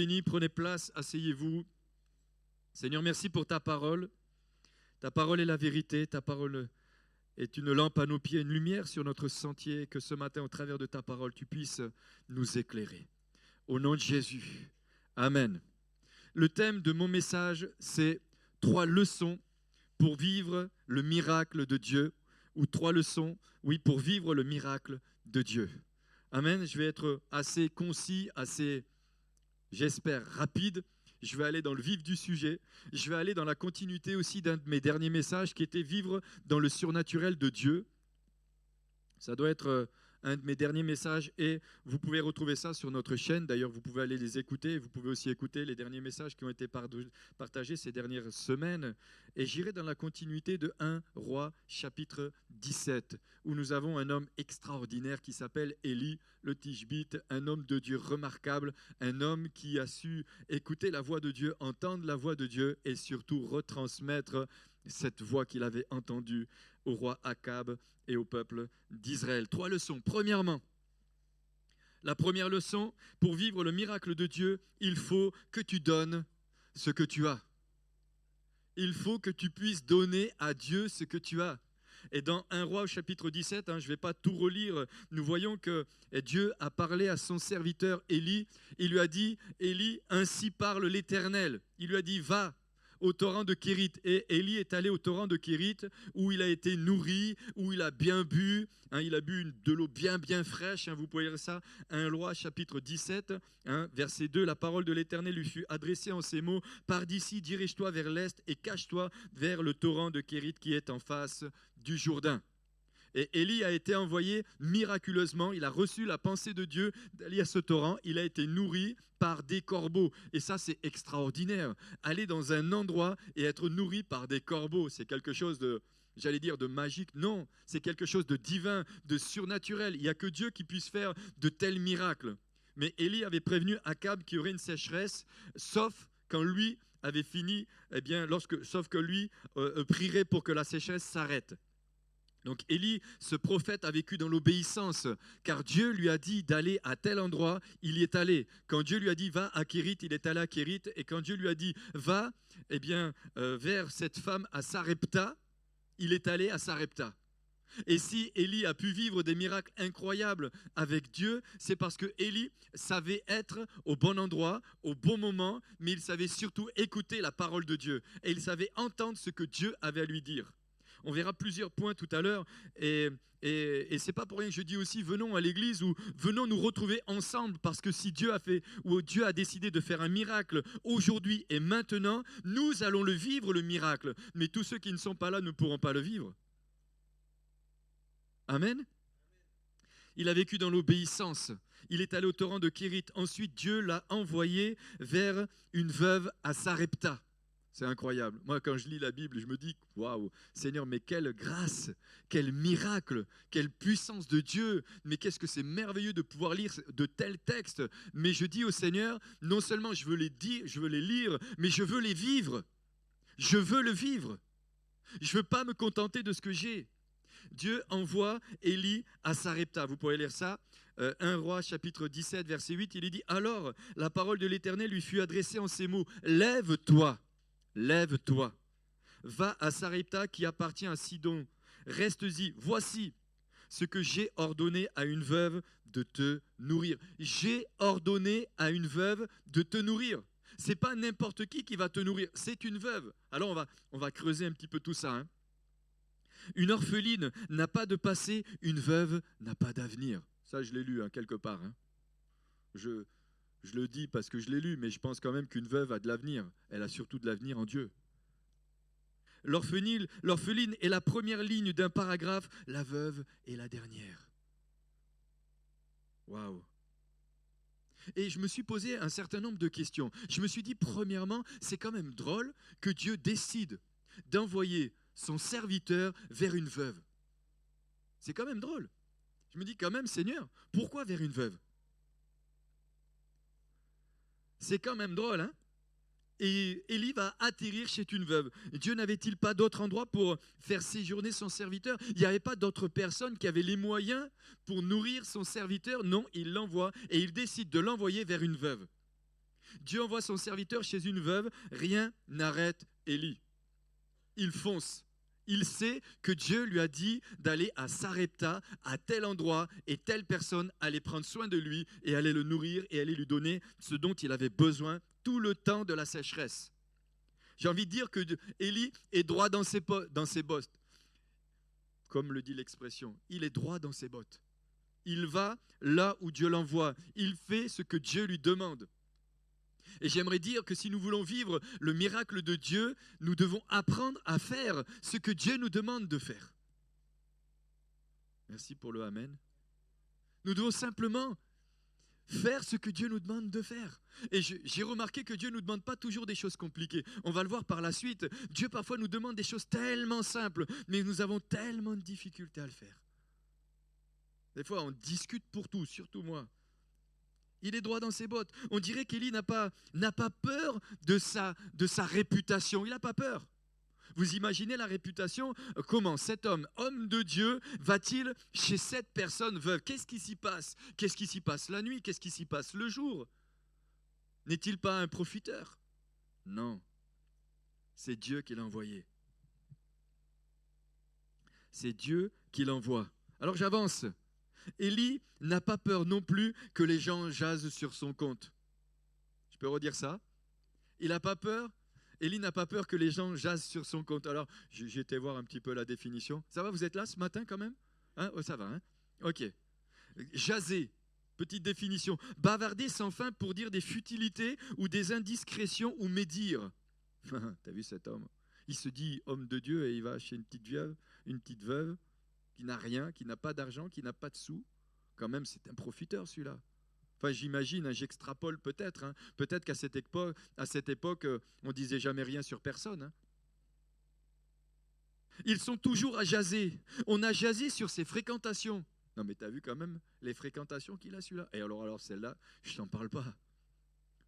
Béni, prenez place, asseyez-vous. Seigneur, merci pour ta parole. Ta parole est la vérité, ta parole est une lampe à nos pieds, une lumière sur notre sentier. Que ce matin, au travers de ta parole, tu puisses nous éclairer. Au nom de Jésus, Amen. Le thème de mon message, c'est 3 leçons pour vivre le miracle de Dieu, ou 3 leçons, oui, pour vivre le miracle de Dieu. Amen. Je vais être assez concis, assez, j'espère, rapide. Je vais aller dans le vif du sujet. Je vais aller dans la continuité aussi d'un de mes derniers messages qui était vivre dans le surnaturel de Dieu. Ça doit être un de mes derniers messages et vous pouvez retrouver ça sur notre chaîne. D'ailleurs, vous pouvez aller les écouter. Vous pouvez aussi écouter les derniers messages qui ont été partagés ces dernières semaines. Et j'irai dans la continuité de 1 Roi chapitre 17 où nous avons un homme extraordinaire qui s'appelle Élie le Tishbite, un homme de Dieu remarquable, un homme qui a su écouter la voix de Dieu, entendre la voix de Dieu et surtout retransmettre cette voix qu'il avait entendue au roi Akab et au peuple d'Israël. 3 leçons. Premièrement, la première leçon, pour vivre le miracle de Dieu, il faut que tu donnes ce que tu as. Il faut que tu puisses donner à Dieu ce que tu as. Et dans 1 Roi au chapitre 17, je ne vais pas tout relire, nous voyons que Dieu a parlé à son serviteur Élie. Il lui a dit, Élie, ainsi parle l'Éternel. Il lui a dit, va au torrent de Kérit. Et Élie est allé au torrent de Kérit où il a été nourri, où il a bien bu. Il a bu de l'eau bien fraîche. Vous pouvez lire ça. 1 Roi chapitre 17, verset 2. La parole de l'Éternel lui fut adressée en ces mots. Pars d'ici, dirige-toi vers l'est et cache-toi vers le torrent de Kérit qui est en face du Jourdain. Et Élie a été envoyé miraculeusement, il a reçu la pensée de Dieu d'aller à ce torrent, il a été nourri par des corbeaux. Et ça, c'est extraordinaire. Aller dans un endroit et être nourri par des corbeaux, c'est quelque chose de, j'allais dire, de magique. Non, c'est quelque chose de divin, de surnaturel. Il n'y a que Dieu qui puisse faire de tels miracles. Mais Élie avait prévenu Akab qu'il y aurait une sécheresse, sauf quand lui avait fini, sauf que lui prierait pour que la sécheresse s'arrête. Donc Élie, ce prophète, a vécu dans l'obéissance, car Dieu lui a dit d'aller à tel endroit, il y est allé. Quand Dieu lui a dit va à Kérit, il est allé à Kérit. Et quand Dieu lui a dit va vers cette femme à Sarepta, il est allé à Sarepta. Et si Élie a pu vivre des miracles incroyables avec Dieu, c'est parce que Élie savait être au bon endroit, au bon moment, mais il savait surtout écouter la parole de Dieu. Et il savait entendre ce que Dieu avait à lui dire. On verra plusieurs points tout à l'heure et c'est pas pour rien que je dis aussi venons à l'église ou venons nous retrouver ensemble parce que si Dieu a décidé de faire un miracle aujourd'hui et maintenant, nous allons le vivre le miracle. Mais tous ceux qui ne sont pas là ne pourront pas le vivre. Amen. Il a vécu dans l'obéissance. Il est allé au torrent de Kérit. Ensuite, Dieu l'a envoyé vers une veuve à Sarepta. C'est incroyable. Moi, quand je lis la Bible, je me dis, waouh, Seigneur, mais quelle grâce, quel miracle, quelle puissance de Dieu. Mais qu'est-ce que c'est merveilleux de pouvoir lire de tels textes. Mais je dis au Seigneur, non seulement je veux les lire, mais je veux les vivre. Je veux le vivre. Je ne veux pas me contenter de ce que j'ai. Dieu envoie Élie à Sarepta. Vous pouvez lire ça. 1 Roi chapitre 17, verset 8, il est dit, alors la parole de l'Éternel lui fut adressée en ces mots, lève-toi. Lève-toi, va à Sarepta qui appartient à Sidon, reste-y, voici ce que j'ai ordonné à une veuve de te nourrir. J'ai ordonné à une veuve de te nourrir. Ce n'est pas n'importe qui va te nourrir, c'est une veuve. Alors on va creuser un petit peu tout ça. Une orpheline n'a pas de passé, une veuve n'a pas d'avenir. Ça je l'ai lu quelque part. Je le dis parce que je l'ai lu, mais je pense quand même qu'une veuve a de l'avenir. Elle a surtout de l'avenir en Dieu. L'orpheline est la première ligne d'un paragraphe, la veuve est la dernière. Waouh! Et je me suis posé un certain nombre de questions. Je me suis dit, premièrement, c'est quand même drôle que Dieu décide d'envoyer son serviteur vers une veuve. C'est quand même drôle. Je me dis quand même, Seigneur, pourquoi vers une veuve ? C'est quand même drôle, hein? Et Élie va atterrir chez une veuve. Dieu n'avait-il pas d'autre endroit pour faire séjourner son serviteur? Il n'y avait pas d'autres personnes qui avaient les moyens pour nourrir son serviteur? Non, il l'envoie et il décide de l'envoyer vers une veuve. Dieu envoie son serviteur chez une veuve, rien n'arrête Élie. Il fonce. Il sait que Dieu lui a dit d'aller à Sarepta, à tel endroit, et telle personne allait prendre soin de lui et allait le nourrir et allait lui donner ce dont il avait besoin tout le temps de la sécheresse. J'ai envie de dire que Élie est droit dans ses bottes, comme le dit l'expression. Il est droit dans ses bottes. Il va là où Dieu l'envoie. Il fait ce que Dieu lui demande. Et j'aimerais dire que si nous voulons vivre le miracle de Dieu, nous devons apprendre à faire ce que Dieu nous demande de faire. Merci pour le Amen. Nous devons simplement faire ce que Dieu nous demande de faire. Et j'ai remarqué que Dieu ne nous demande pas toujours des choses compliquées. On va le voir par la suite. Dieu parfois nous demande des choses tellement simples, mais nous avons tellement de difficultés à le faire. Des fois, on discute pour tout, surtout moi. Il est droit dans ses bottes. On dirait qu'Élie n'a pas peur de sa réputation. Il n'a pas peur. Vous imaginez la réputation? Comment cet homme de Dieu, va-t-il chez cette personne veuve? Qu'est-ce qui s'y passe? Qu'est-ce qui s'y passe la nuit? Qu'est-ce qui s'y passe le jour? N'est-il pas un profiteur? Non. C'est Dieu qui l'a envoyé. C'est Dieu qui l'envoie. Alors j'avance. Élie n'a pas peur non plus que les gens jasent sur son compte. Je peux redire ça? Il n'a pas peur. Élie n'a pas peur que les gens jasent sur son compte. Alors, j'ai été voir un petit peu la définition. Ça va, vous êtes là ce matin quand même? Hein? Oh, ça va, hein? Ok. Jaser, petite définition. Bavarder sans fin pour dire des futilités ou des indiscrétions ou médire. T'as vu cet homme? Il se dit homme de Dieu et il va chez une petite veuve qui n'a rien, qui n'a pas d'argent, qui n'a pas de sous. Quand même, c'est un profiteur celui-là. Enfin, j'imagine, hein, j'extrapole peut-être. Hein. Peut-être qu'à cette époque, on disait jamais rien sur personne. Hein. Ils sont toujours à jaser. On a jasé sur ses fréquentations. Non, mais tu as vu quand même les fréquentations qu'il a celui-là. Et alors celle-là, je t'en parle pas.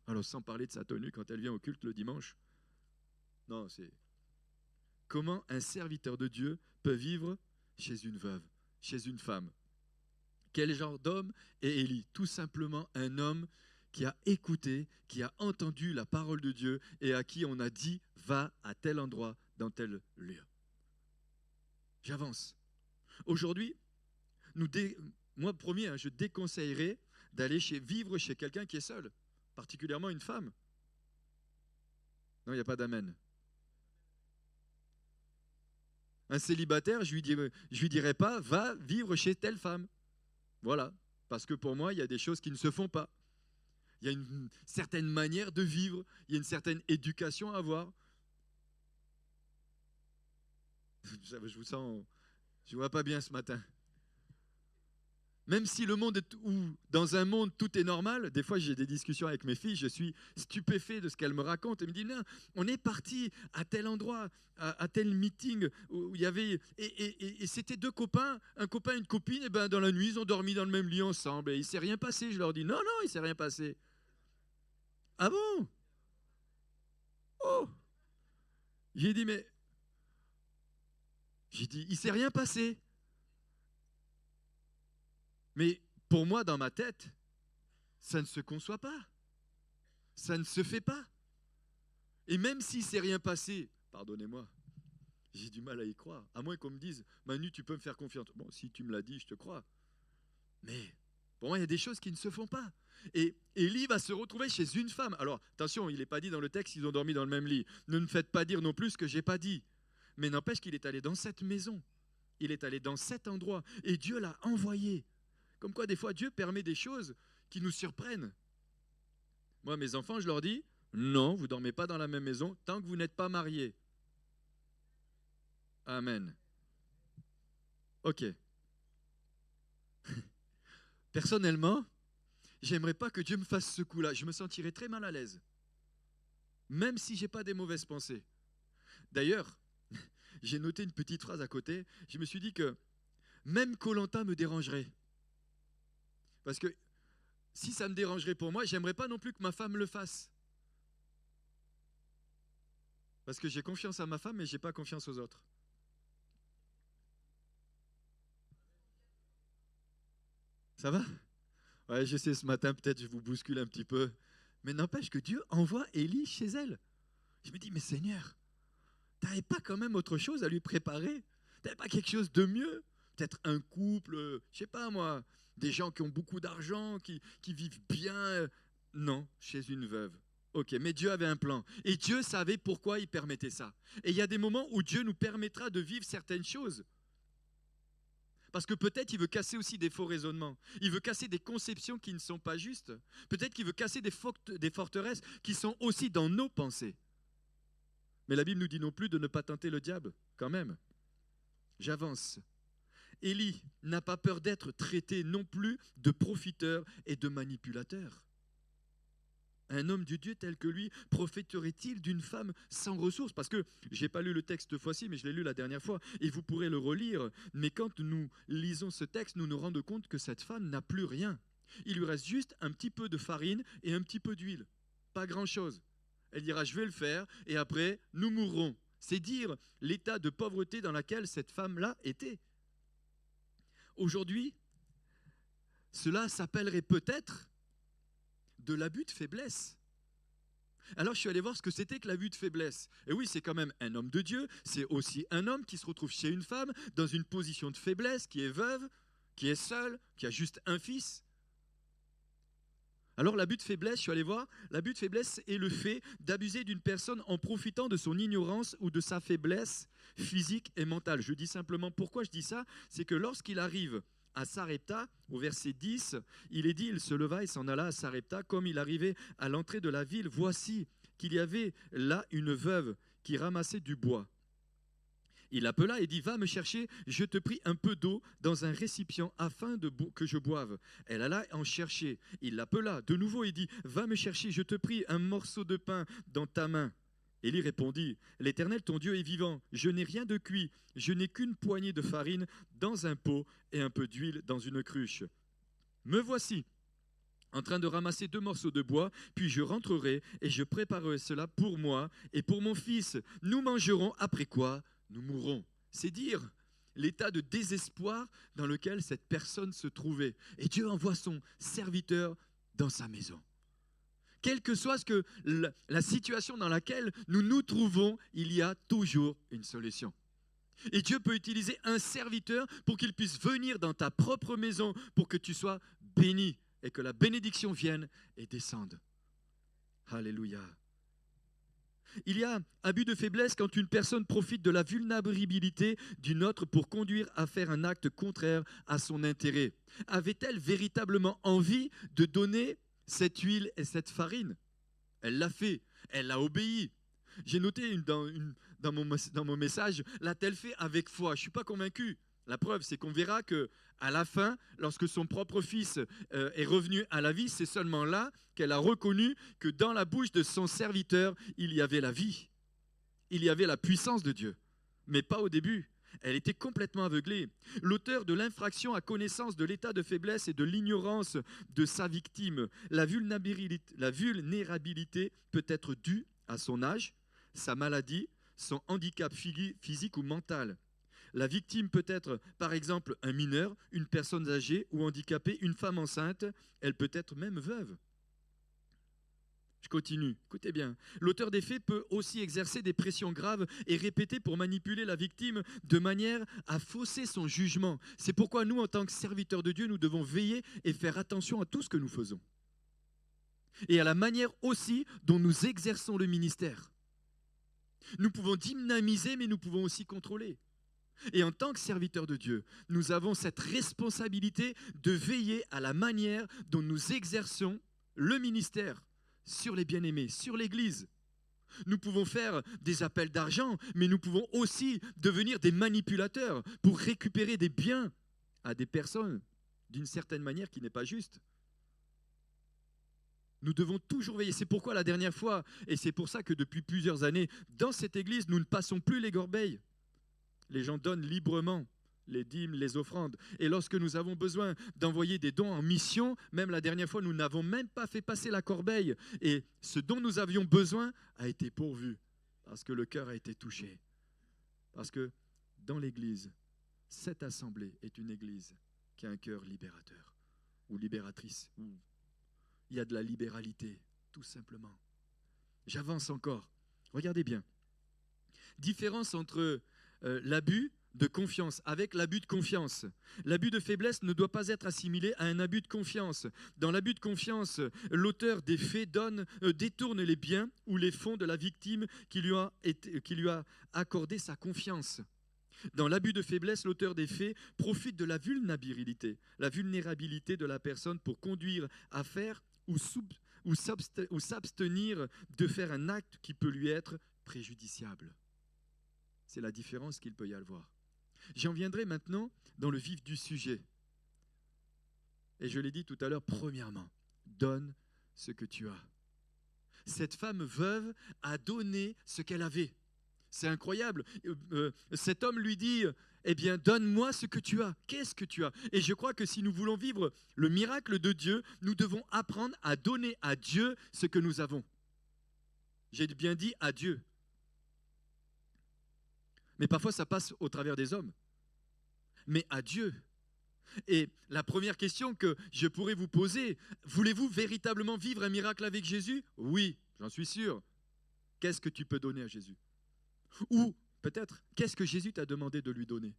Alors, sans parler de sa tenue quand elle vient au culte le dimanche. Non, c'est... Comment un serviteur de Dieu peut vivre chez une veuve, chez une femme? Quel genre d'homme est Élie? Tout simplement un homme qui a écouté, qui a entendu la parole de Dieu et à qui on a dit « va à tel endroit, dans tel lieu ». J'avance. Aujourd'hui, moi premier, hein, je déconseillerais d'aller vivre chez quelqu'un qui est seul, particulièrement une femme. Non, il n'y a pas d'amen. Un célibataire, je lui dirais pas « va vivre chez telle femme ». Voilà, parce que pour moi, il y a des choses qui ne se font pas. Il y a une certaine manière de vivre, il y a une certaine éducation à avoir. Je vous sens, je ne vois pas bien ce matin. Même si le monde est où, dans un monde tout est normal, des fois j'ai des discussions avec mes filles, je suis stupéfait de ce qu'elles me racontent. Elles me disent, non, on est parti à tel endroit, à tel meeting où il y avait... Et c'était deux copains, un copain et une copine, et ben dans la nuit, ils ont dormi dans le même lit ensemble. Et il ne s'est rien passé. Je leur dis, non, il ne s'est rien passé. Ah bon? Oh! J'ai dit, il ne s'est rien passé. Mais pour moi, dans ma tête, ça ne se conçoit pas. Ça ne se fait pas. Et même s'il ne s'est rien passé, pardonnez-moi, j'ai du mal à y croire. À moins qu'on me dise, Manu, tu peux me faire confiance. Bon, si tu me l'as dit, je te crois. Mais pour moi, il y a des choses qui ne se font pas. Et Élie va se retrouver chez une femme. Alors, attention, il n'est pas dit dans le texte qu'ils ont dormi dans le même lit. Ne me faites pas dire non plus ce que je n'ai pas dit. Mais n'empêche qu'il est allé dans cette maison. Il est allé dans cet endroit. Et Dieu l'a envoyé. Comme quoi, des fois, Dieu permet des choses qui nous surprennent. Moi, mes enfants, je leur dis, non, vous ne dormez pas dans la même maison tant que vous n'êtes pas mariés. Amen. Ok. Personnellement, j'aimerais pas que Dieu me fasse ce coup-là. Je me sentirais très mal à l'aise. Même si je n'ai pas des mauvaises pensées. D'ailleurs, j'ai noté une petite phrase à côté. Je me suis dit que même Koh-Lanta me dérangerait. Parce que si ça me dérangerait pour moi, j'aimerais pas non plus que ma femme le fasse. Parce que j'ai confiance à ma femme, mais je n'ai pas confiance aux autres. Ça va? Ouais, je sais, ce matin, peut-être je vous bouscule un petit peu. Mais n'empêche que Dieu envoie Élie chez elle. Je me dis, mais Seigneur, tu n'avais pas quand même autre chose à lui préparer? Tu n'avais pas quelque chose de mieux? Peut-être un couple, je sais pas moi, des gens qui ont beaucoup d'argent, qui vivent bien. Non, chez une veuve. Ok, mais Dieu avait un plan. Et Dieu savait pourquoi il permettait ça. Et il y a des moments où Dieu nous permettra de vivre certaines choses. Parce que peut-être il veut casser aussi des faux raisonnements. Il veut casser des conceptions qui ne sont pas justes. Peut-être qu'il veut casser des forteresses qui sont aussi dans nos pensées. Mais la Bible nous dit non plus de ne pas tenter le diable, quand même. J'avance. Élie n'a pas peur d'être traité non plus de profiteur et de manipulateur. Un homme de Dieu tel que lui profiterait-il d'une femme sans ressources? Parce que je n'ai pas lu le texte cette fois-ci, mais je l'ai lu la dernière fois, et vous pourrez le relire. Mais quand nous lisons ce texte, nous nous rendons compte que cette femme n'a plus rien. Il lui reste juste un petit peu de farine et un petit peu d'huile. Pas grand-chose. Elle dira, je vais le faire, et après, nous mourrons. C'est dire l'état de pauvreté dans lequel cette femme-là était. Aujourd'hui, cela s'appellerait peut-être de l'abus de faiblesse. Alors je suis allé voir ce que c'était que l'abus de faiblesse. Et oui, c'est quand même un homme de Dieu, c'est aussi un homme qui se retrouve chez une femme dans une position de faiblesse, qui est veuve, qui est seule, qui a juste un fils. Alors l'abus de faiblesse, je suis allé voir, l'abus de faiblesse est le fait d'abuser d'une personne en profitant de son ignorance ou de sa faiblesse physique et mentale. Je dis simplement pourquoi je dis ça, c'est que lorsqu'il arrive à Sarepta, au verset 10, il est dit, il se leva et s'en alla à Sarepta. Comme il arrivait à l'entrée de la ville, voici qu'il y avait là une veuve qui ramassait du bois. Il l'appela et dit, va me chercher, je te prie, un peu d'eau dans un récipient afin que je boive. Elle alla en chercher. Il l'appela de nouveau et dit, va me chercher, je te prie, un morceau de pain dans ta main. Élie répondit, l'Éternel ton Dieu est vivant, je n'ai rien de cuit, je n'ai qu'une poignée de farine dans un pot et un peu d'huile dans une cruche. Me voici en train de ramasser 2 morceaux de bois, puis je rentrerai et je préparerai cela pour moi et pour mon fils. Nous mangerons, après quoi nous mourrons. C'est dire l'état de désespoir dans lequel cette personne se trouvait. Et Dieu envoie son serviteur dans sa maison. Quelle que soit la situation dans laquelle nous nous trouvons, il y a toujours une solution. Et Dieu peut utiliser un serviteur pour qu'il puisse venir dans ta propre maison pour que tu sois béni et que la bénédiction vienne et descende. Alléluia. Il y a abus de faiblesse quand une personne profite de la vulnérabilité d'une autre pour conduire à faire un acte contraire à son intérêt. Avait-elle véritablement envie de donner cette huile et cette farine? Elle l'a fait, elle a obéi. J'ai noté dans mon message, l'a-t-elle fait avec foi? Je ne suis pas convaincu. La preuve, c'est qu'on verra qu'à la fin, lorsque son propre fils est revenu à la vie, c'est seulement là qu'elle a reconnu que dans la bouche de son serviteur, il y avait la vie. Il y avait la puissance de Dieu, mais pas au début. Elle était complètement aveuglée. L'auteur de l'infraction a connaissance de l'état de faiblesse et de l'ignorance de sa victime. La vulnérabilité peut être due à son âge, sa maladie, son handicap physique ou mental. La victime peut être, par exemple, un mineur, une personne âgée ou handicapée, une femme enceinte. Elle peut être même veuve. Je continue, écoutez bien. L'auteur des faits peut aussi exercer des pressions graves et répétées pour manipuler la victime de manière à fausser son jugement. C'est pourquoi nous, en tant que serviteurs de Dieu, nous devons veiller et faire attention à tout ce que nous faisons. Et à la manière aussi dont nous exerçons le ministère. Nous pouvons dynamiser, mais nous pouvons aussi contrôler. Et en tant que serviteurs de Dieu, nous avons cette responsabilité de veiller à la manière dont nous exerçons le ministère sur les bien-aimés, sur l'Église. Nous pouvons faire des appels d'argent, mais nous pouvons aussi devenir des manipulateurs pour récupérer des biens à des personnes d'une certaine manière qui n'est pas juste. Nous devons toujours veiller. C'est pourquoi la dernière fois, et c'est pour ça que depuis plusieurs années, dans cette Église, nous ne passons plus les corbeilles. Les gens donnent librement les dîmes, les offrandes. Et lorsque nous avons besoin d'envoyer des dons en mission, même la dernière fois, nous n'avons même pas fait passer la corbeille. Et ce dont nous avions besoin a été pourvu parce que le cœur a été touché. Parce que dans l'Église, cette assemblée est une Église qui a un cœur libérateur ou libératrice. Il y a de la libéralité. tout simplement. J'avance encore. Regardez bien. Différence entre l'abus de confiance avec l'abus de confiance. L'abus de faiblesse ne doit pas être assimilé à un abus de confiance. Dans l'abus de confiance, l'auteur des faits détourne les biens ou les fonds de la victime qui lui a accordé sa confiance. Dans l'abus de faiblesse, l'auteur des faits profite de la vulnérabilité de la personne pour conduire à faire ou s'abstenir de faire un acte qui peut lui être préjudiciable. C'est la différence qu'il peut y avoir. J'en viendrai maintenant dans le vif du sujet. Et je l'ai dit tout à l'heure, premièrement, donne ce que tu as. Cette femme veuve a donné ce qu'elle avait. C'est incroyable. Cet homme lui dit, eh bien, donne-moi ce que tu as. Qu'est-ce que tu as? Et je crois que si nous voulons vivre le miracle de Dieu, nous devons apprendre à donner à Dieu ce que nous avons. J'ai bien dit à Dieu. Mais parfois, ça passe au travers des hommes. Mais à Dieu. Et la première question que je pourrais vous poser, voulez-vous véritablement vivre un miracle avec Jésus? Oui, j'en suis sûr. Qu'est-ce que tu peux donner à Jésus? Ou peut-être, qu'est-ce que Jésus t'a demandé de lui donner?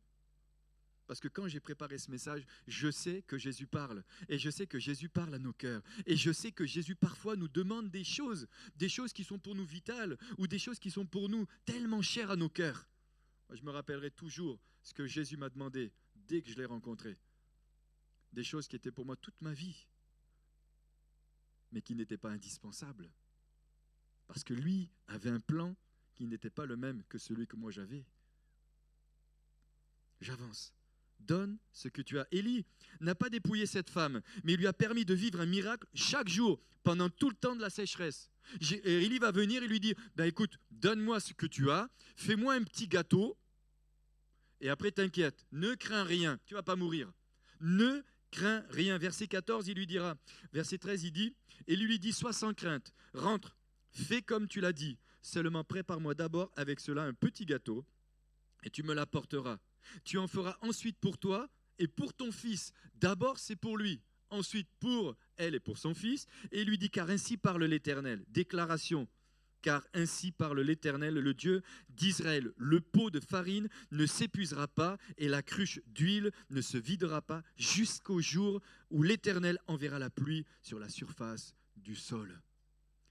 Parce que quand j'ai préparé ce message, je sais que Jésus parle. Et je sais que Jésus parle à nos cœurs. Et je sais que Jésus parfois nous demande des choses qui sont pour nous vitales, ou des choses qui sont pour nous tellement chères à nos cœurs. Je me rappellerai toujours ce que Jésus m'a demandé dès que je l'ai rencontré. Des choses qui étaient pour moi toute ma vie, mais qui n'étaient pas indispensables. Parce que lui avait un plan qui n'était pas le même que celui que moi j'avais. J'avance. Donne ce que tu as. Élie n'a pas dépouillé cette femme, mais il lui a permis de vivre un miracle chaque jour, pendant tout le temps de la sécheresse. Et Élie va venir et lui dire, écoute, donne-moi ce que tu as, fais-moi un petit gâteau, et après t'inquiète, ne crains rien, tu ne vas pas mourir. Ne crains rien. Verset 14, il lui dira, verset 13, il dit, et lui dit, sois sans crainte, rentre, fais comme tu l'as dit, seulement prépare-moi d'abord avec cela un petit gâteau, et tu me l'apporteras. Tu en feras ensuite pour toi et pour ton fils. D'abord, c'est pour lui. Ensuite, pour elle et pour son fils. Et il lui dit, car ainsi parle l'Éternel. Déclaration, car ainsi parle l'Éternel, le Dieu d'Israël. Le pot de farine ne s'épuisera pas et la cruche d'huile ne se videra pas jusqu'au jour où l'Éternel enverra la pluie sur la surface du sol.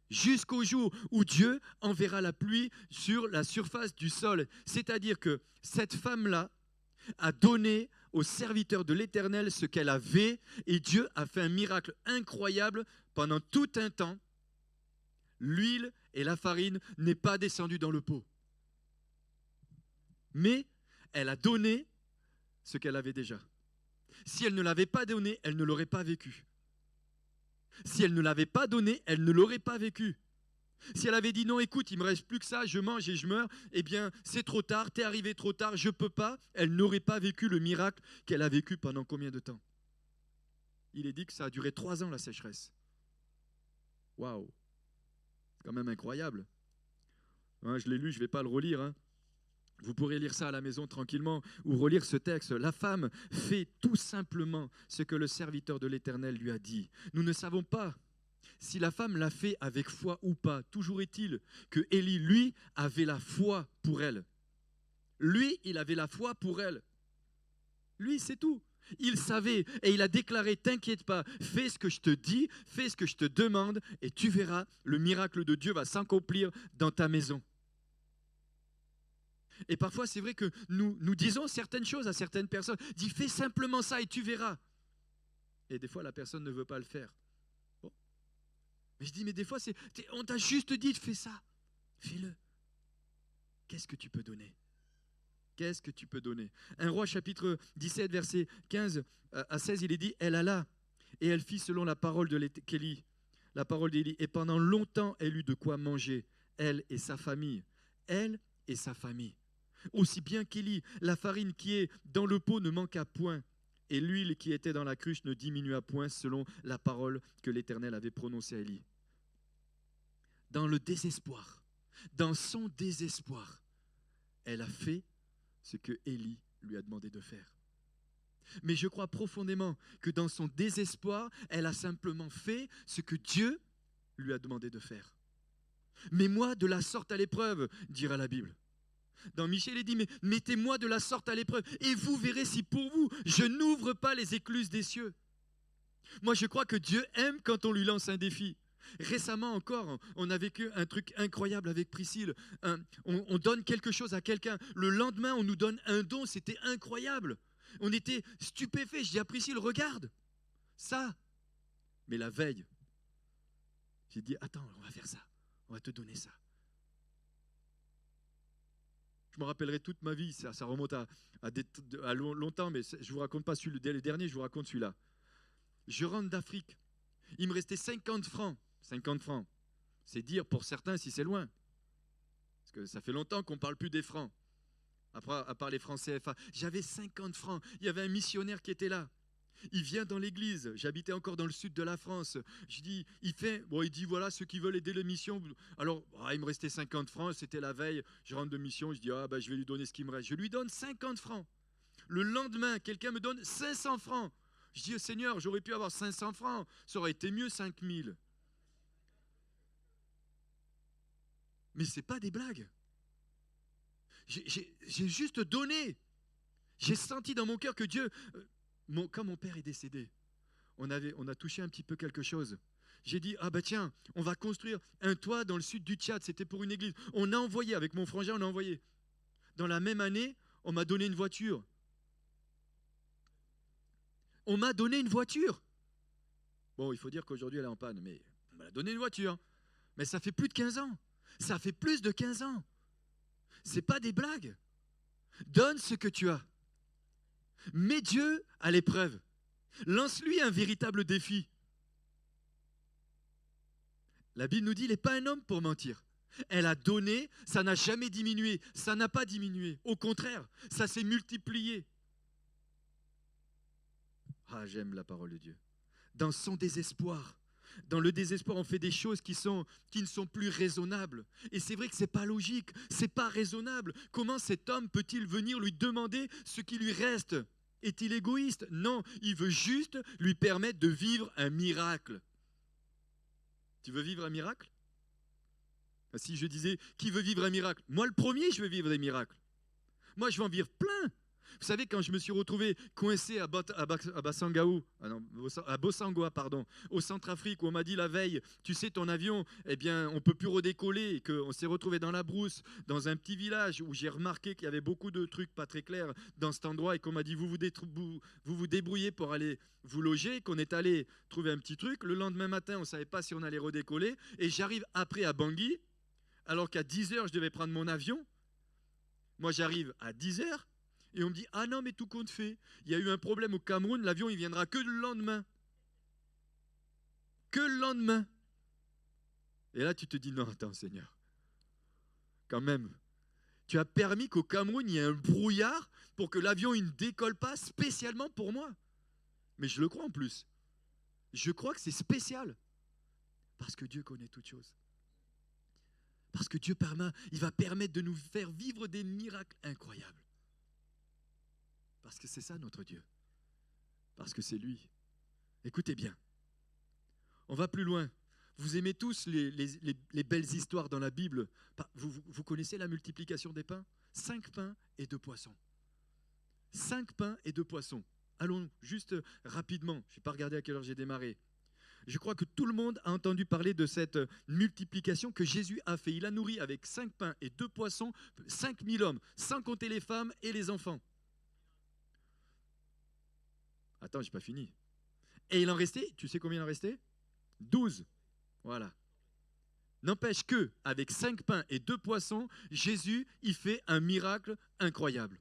Jusqu'au jour où Dieu enverra la pluie sur la surface du sol. C'est-à-dire que cette femme-là a donné aux serviteurs de l'Éternel ce qu'elle avait, et Dieu a fait un miracle incroyable pendant tout un temps. L'huile et la farine n'est pas descendues dans le pot. Mais elle a donné ce qu'elle avait déjà. Si elle ne l'avait pas donné, elle ne l'aurait pas vécu. Si elle ne l'avait pas donné, elle ne l'aurait pas vécu. Si elle avait dit non, écoute, il ne me reste plus que ça, je mange et je meurs, eh bien c'est trop tard, t'es arrivé trop tard, je ne peux pas, elle n'aurait pas vécu le miracle qu'elle a vécu pendant combien de temps? Il est dit que ça a duré 3 ans la sécheresse. Waouh, c'est quand même incroyable. Hein, je l'ai lu, je ne vais pas le relire. Hein. Vous pourrez lire ça à la maison tranquillement ou relire ce texte. La femme fait tout simplement ce que le serviteur de l'Éternel lui a dit. Nous ne savons pas si la femme l'a fait avec foi ou pas. Toujours est-il que Élie, lui, avait la foi pour elle. Lui, il avait la foi pour elle. Lui, c'est tout. Il savait et il a déclaré, t'inquiète pas, fais ce que je te dis, fais ce que je te demande et tu verras, le miracle de Dieu va s'accomplir dans ta maison. Et parfois, c'est vrai que nous disons certaines choses à certaines personnes. Dis, fais simplement ça et tu verras. Et des fois, la personne ne veut pas le faire. Bon. Mais je dis, mais des fois, on t'a juste dit, fais ça. Fais-le. Qu'est-ce que tu peux donner? Qu'est-ce que tu peux donner? 1 Roi chapitre 17, verset 15 à 16, il est dit, elle alla et elle fit selon la parole d'Élie. La parole d'Élie. Et pendant longtemps, elle eut de quoi manger, elle et sa famille. Elle et sa famille. Aussi bien qu'Élie, la farine qui est dans le pot ne manqua point, et l'huile qui était dans la cruche ne diminua point, selon la parole que l'Éternel avait prononcée à Élie. Dans le désespoir, dans son désespoir, elle a fait ce que Élie lui a demandé de faire. Mais je crois profondément que dans son désespoir, elle a simplement fait ce que Dieu lui a demandé de faire. Mets-moi de la sorte à l'épreuve, dira la Bible. Dans Michée, il dit, mais mettez-moi de la sorte à l'épreuve et vous verrez si pour vous, je n'ouvre pas les écluses des cieux. Moi, je crois que Dieu aime quand on lui lance un défi. Récemment encore, on a vécu un truc incroyable avec Priscille. On donne quelque chose à quelqu'un. Le lendemain, on nous donne un don. C'était incroyable. On était stupéfaits. Je dis à Priscille, regarde ça. Mais la veille, j'ai dit, attends, on va faire ça. On va te donner ça. Je me rappellerai toute ma vie. Ça remonte à longtemps, mais je ne vous raconte pas le dernier, je vous raconte celui-là. Je rentre d'Afrique. Il me restait 50 francs. 50 francs. C'est dire pour certains si c'est loin. Parce que ça fait longtemps qu'on ne parle plus des francs. Après, à part les francs CFA. J'avais 50 francs. Il y avait un missionnaire qui était là. Il vient dans l'église. J'habitais encore dans le sud de la France. Je dis, il dit voilà, ceux qui veulent aider les missions. Alors, il me restait 50 francs. C'était la veille. Je rentre de mission. Je dis, je vais lui donner ce qui me reste. Je lui donne 50 francs. Le lendemain, quelqu'un me donne 500 francs. Je dis, Seigneur, j'aurais pu avoir 500 francs. Ça aurait été mieux 5000. Mais ce n'est pas des blagues. J'ai juste donné. J'ai senti dans mon cœur que Dieu, quand mon père est décédé, on a touché un petit peu quelque chose. J'ai dit, tiens, on va construire un toit dans le sud du Tchad. C'était pour une église. On a envoyé, avec mon frangin, on a envoyé. Dans la même année, on m'a donné une voiture. On m'a donné une voiture. Bon, il faut dire qu'aujourd'hui, elle est en panne, mais on m'a donné une voiture. Mais ça fait plus de 15 ans. Ça fait plus de 15 ans. Ce n'est pas des blagues. Donne ce que tu as. Mets Dieu à l'épreuve. Lance-lui un véritable défi. La Bible nous dit, il n'est pas un homme pour mentir. Elle a donné, ça n'a jamais diminué. Ça n'a pas diminué. Au contraire, ça s'est multiplié. J'aime la parole de Dieu. Dans son désespoir, dans le désespoir, on fait des choses qui ne sont plus raisonnables. Et c'est vrai que ce n'est pas logique, ce n'est pas raisonnable. Comment cet homme peut-il venir lui demander ce qui lui reste? Est-il égoïste? Non, il veut juste lui permettre de vivre un miracle. Tu veux vivre un miracle? Si je disais, qui veut vivre un miracle? Moi, le premier, je veux vivre des miracles. Moi, je veux en vivre plein. Vous savez, quand je me suis retrouvé coincé à Bossangoa, au Centrafrique, où on m'a dit la veille, tu sais, ton avion, on ne peut plus redécoller, et qu'on s'est retrouvé dans la brousse, dans un petit village, où j'ai remarqué qu'il y avait beaucoup de trucs pas très clairs dans cet endroit, et qu'on m'a dit, vous vous débrouillez pour aller vous loger, qu'on est allé trouver un petit truc. Le lendemain matin, on ne savait pas si on allait redécoller, et j'arrive après à Bangui, alors qu'à 10h, je devais prendre mon avion. Moi, j'arrive à 10h, et on me dit, non, mais tout compte fait, il y a eu un problème au Cameroun, l'avion, il viendra que le lendemain. Que le lendemain. Et là, tu te dis, non, attends, Seigneur, quand même, tu as permis qu'au Cameroun, il y ait un brouillard pour que l'avion il ne décolle pas spécialement pour moi. Mais je le crois en plus. Je crois que c'est spécial. Parce que Dieu connaît toutes choses. Parce que Dieu, il va permettre de nous faire vivre des miracles incroyables. Parce que c'est ça notre Dieu. Parce que c'est lui. Écoutez bien. On va plus loin. Vous aimez tous les belles histoires dans la Bible. Vous connaissez la multiplication des pains? 5 pains et 2 poissons. 5 pains et 2 poissons. Allons juste rapidement. Je ne vais pas regarder à quelle heure j'ai démarré. Je crois que tout le monde a entendu parler de cette multiplication que Jésus a fait. Il a nourri avec 5 pains et 2 poissons 5000 hommes, sans compter les femmes et les enfants. Attends, je n'ai pas fini. Et il en restait, tu sais combien il en restait? 12. Voilà. N'empêche que, avec 5 pains et 2 poissons, Jésus, il fait un miracle incroyable.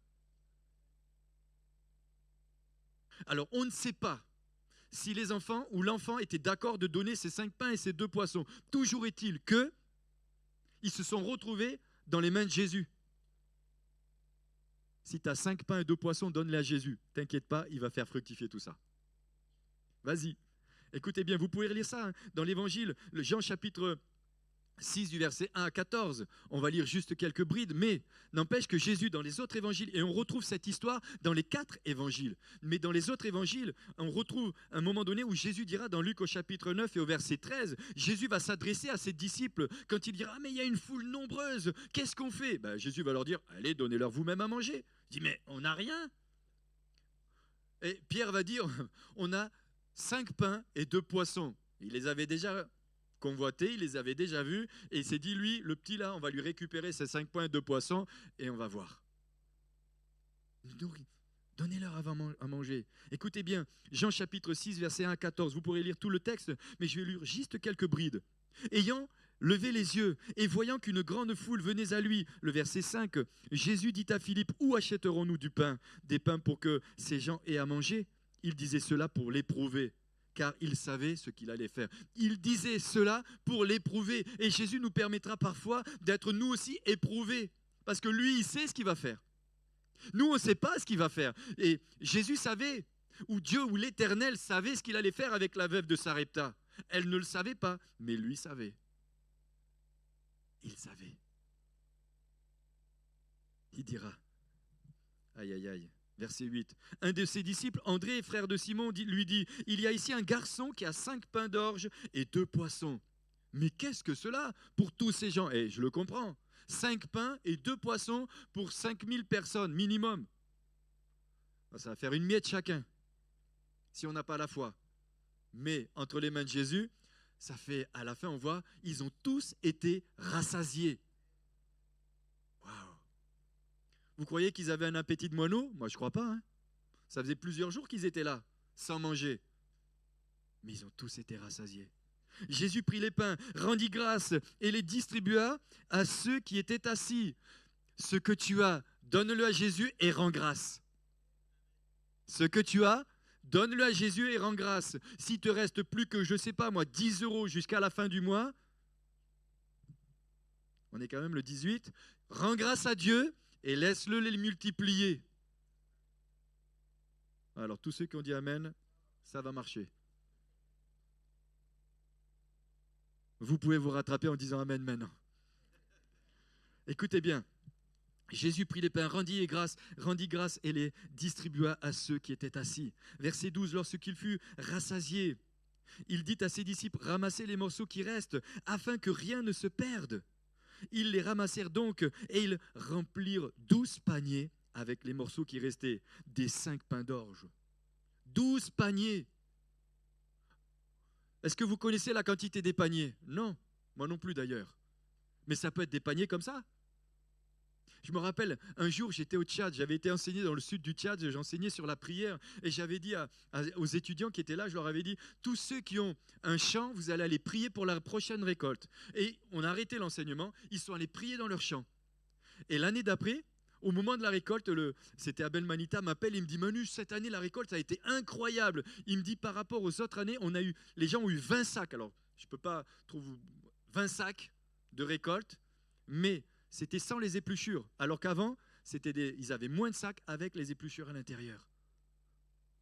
Alors, on ne sait pas si les enfants ou l'enfant étaient d'accord de donner ces 5 pains et ces 2 poissons. Toujours est-il que ils se sont retrouvés dans les mains de Jésus. Si tu as 5 pains et 2 poissons, donne-les à Jésus. T'inquiète pas, il va faire fructifier tout ça. Vas-y. Écoutez bien, vous pouvez relire ça dans l'Évangile, Jean chapitre 6 du verset 1 à 14. On va lire juste quelques brides, mais n'empêche que Jésus, dans les autres évangiles, et on retrouve cette histoire dans les 4 évangiles, mais dans les autres évangiles, on retrouve un moment donné où Jésus dira dans Luc au chapitre 9 et au verset 13, Jésus va s'adresser à ses disciples quand il dira « Ah mais il y a une foule nombreuse, qu'est-ce qu'on fait ?» Jésus va leur dire « Allez, donnez-leur vous-même à manger. » Il dit « Mais on n'a rien. » Et Pierre va dire « On a 5 pains et 2 poissons. » Il les avait déjà convoité, il les avait déjà vus, et il s'est dit, lui, le petit là, on va lui récupérer ses 5 points et 2 poissons, et on va voir. Donnez-leur à manger. Écoutez bien, Jean chapitre 6, verset 1 à 14, vous pourrez lire tout le texte, mais je vais lire juste quelques brides. Ayant levé les yeux, et voyant qu'une grande foule venait à lui, le verset 5, Jésus dit à Philippe, où achèterons-nous du pain, des pains pour que ces gens aient à manger? Il disait cela pour l'éprouver, car il savait ce qu'il allait faire. Il disait cela pour l'éprouver. Et Jésus nous permettra parfois d'être nous aussi éprouvés. Parce que lui, il sait ce qu'il va faire. Nous, on ne sait pas ce qu'il va faire. Et Jésus savait, ou Dieu, ou l'Éternel savait ce qu'il allait faire avec la veuve de Sarepta. Elle ne le savait pas, mais lui savait. Il savait. Il dira, aïe, aïe, aïe. Verset 8. Un de ses disciples, André, frère de Simon, lui dit, il y a ici un garçon qui a 5 pains d'orge et 2 poissons. Mais qu'est-ce que cela pour tous ces gens? Et je le comprends. 5 pains et 2 poissons pour 5000 personnes minimum. Ça va faire une miette chacun, si on n'a pas la foi. Mais entre les mains de Jésus, ça fait, à la fin, on voit, ils ont tous été rassasiés. Waouh! Vous croyez qu'ils avaient un appétit de moineau? Moi, je ne crois pas. Hein. Ça faisait plusieurs jours qu'ils étaient là, sans manger. Mais ils ont tous été rassasiés. Jésus prit les pains, rendit grâce et les distribua à ceux qui étaient assis. Ce que tu as, donne-le à Jésus et rends grâce. Ce que tu as, donne-le à Jésus et rends grâce. S'il te reste plus que, je ne sais pas moi, 10 € jusqu'à la fin du mois, on est quand même le 18, rends grâce à Dieu et laisse-le les multiplier. Alors, tous ceux qui ont dit Amen, ça va marcher. Vous pouvez vous rattraper en disant Amen maintenant. Écoutez bien. Jésus prit les pains, rendit grâce et les distribua à ceux qui étaient assis. Verset 12, lorsqu'il fut rassasié, il dit à ses disciples, ramassez les morceaux qui restent, afin que rien ne se perde. Ils les ramassèrent donc et ils remplirent 12 paniers avec les morceaux qui restaient, des 5 pains d'orge. 12 paniers. Est-ce que vous connaissez la quantité des paniers? Non, moi non plus d'ailleurs. Mais ça peut être des paniers comme ça. Je me rappelle, un jour, j'étais au Tchad, j'avais été enseigné dans le sud du Tchad, j'enseignais sur la prière, et j'avais dit aux étudiants qui étaient là, je leur avais dit, tous ceux qui ont un champ, vous allez aller prier pour la prochaine récolte. Et on a arrêté l'enseignement, ils sont allés prier dans leur champ. Et l'année d'après, au moment de la récolte, c'était Abel Manita m'appelle, il me dit, Manu, cette année, la récolte a été incroyable. Il me dit, par rapport aux autres années, les gens ont eu 20 sacs. Alors, je ne peux pas trouver 20 sacs de récolte, mais c'était sans les épluchures, alors qu'avant, ils avaient moins de sacs avec les épluchures à l'intérieur.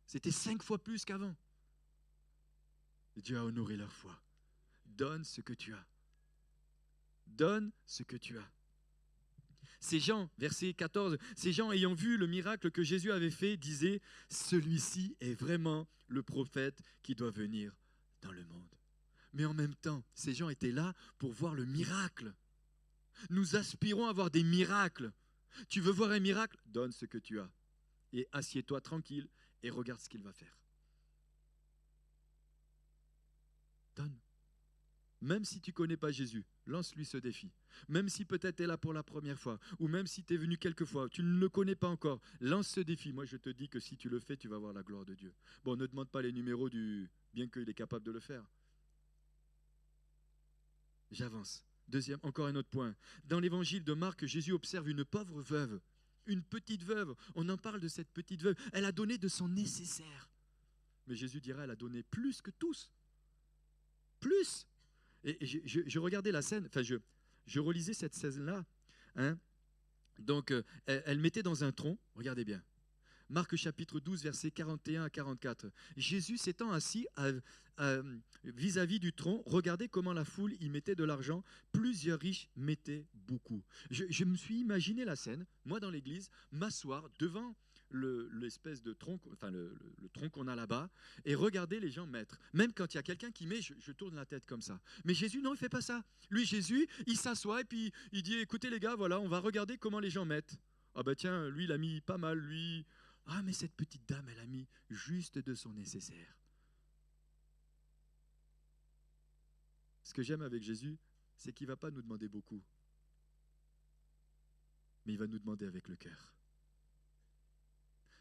C'était 5 fois plus qu'avant. Dieu a honoré leur foi. Donne ce que tu as. Donne ce que tu as. Ces gens, verset 14, ces gens ayant vu le miracle que Jésus avait fait, disaient, celui-ci est vraiment le prophète qui doit venir dans le monde. Mais en même temps, ces gens étaient là pour voir le miracle. Nous aspirons à voir des miracles. Tu veux voir un miracle? Donne ce que tu as. Et assieds-toi tranquille et regarde ce qu'il va faire. Donne. Même si tu ne connais pas Jésus, lance-lui ce défi. Même si peut-être tu es là pour la première fois, ou même si tu es venu quelques fois, tu ne le connais pas encore, lance ce défi. Moi, je te dis que si tu le fais, tu vas voir la gloire de Dieu. Bon, ne demande pas les numéros bien qu'il est capable de le faire. J'avance. Deuxième, encore un autre point. Dans l'évangile de Marc, Jésus observe une pauvre veuve, une petite veuve. On en parle de cette petite veuve. Elle a donné de son nécessaire. Mais Jésus dira, elle a donné plus que tous. Plus. Et je regardais la scène, enfin je relisais cette scène-là. Hein. Donc, elle mettait dans un tronc, regardez bien, Marc chapitre 12, versets 41 à 44. Jésus s'étant assis vis-à-vis du tronc, regardez comment la foule y mettait de l'argent. Plusieurs riches mettaient beaucoup. Je me suis imaginé la scène, moi dans l'église, m'asseoir devant l'espèce de tronc, enfin le tronc qu'on a là-bas, et regarder les gens mettre. Même quand il y a quelqu'un qui met, je tourne la tête comme ça. Mais Jésus, non, il ne fait pas ça. Lui, Jésus, il s'assoit et puis il dit, écoutez les gars, voilà, on va regarder comment les gens mettent. Ah ben tiens, lui, il a mis pas mal, lui. Ah, mais cette petite dame, elle a mis juste de son nécessaire. Ce que j'aime avec Jésus, c'est qu'il ne va pas nous demander beaucoup, mais il va nous demander avec le cœur.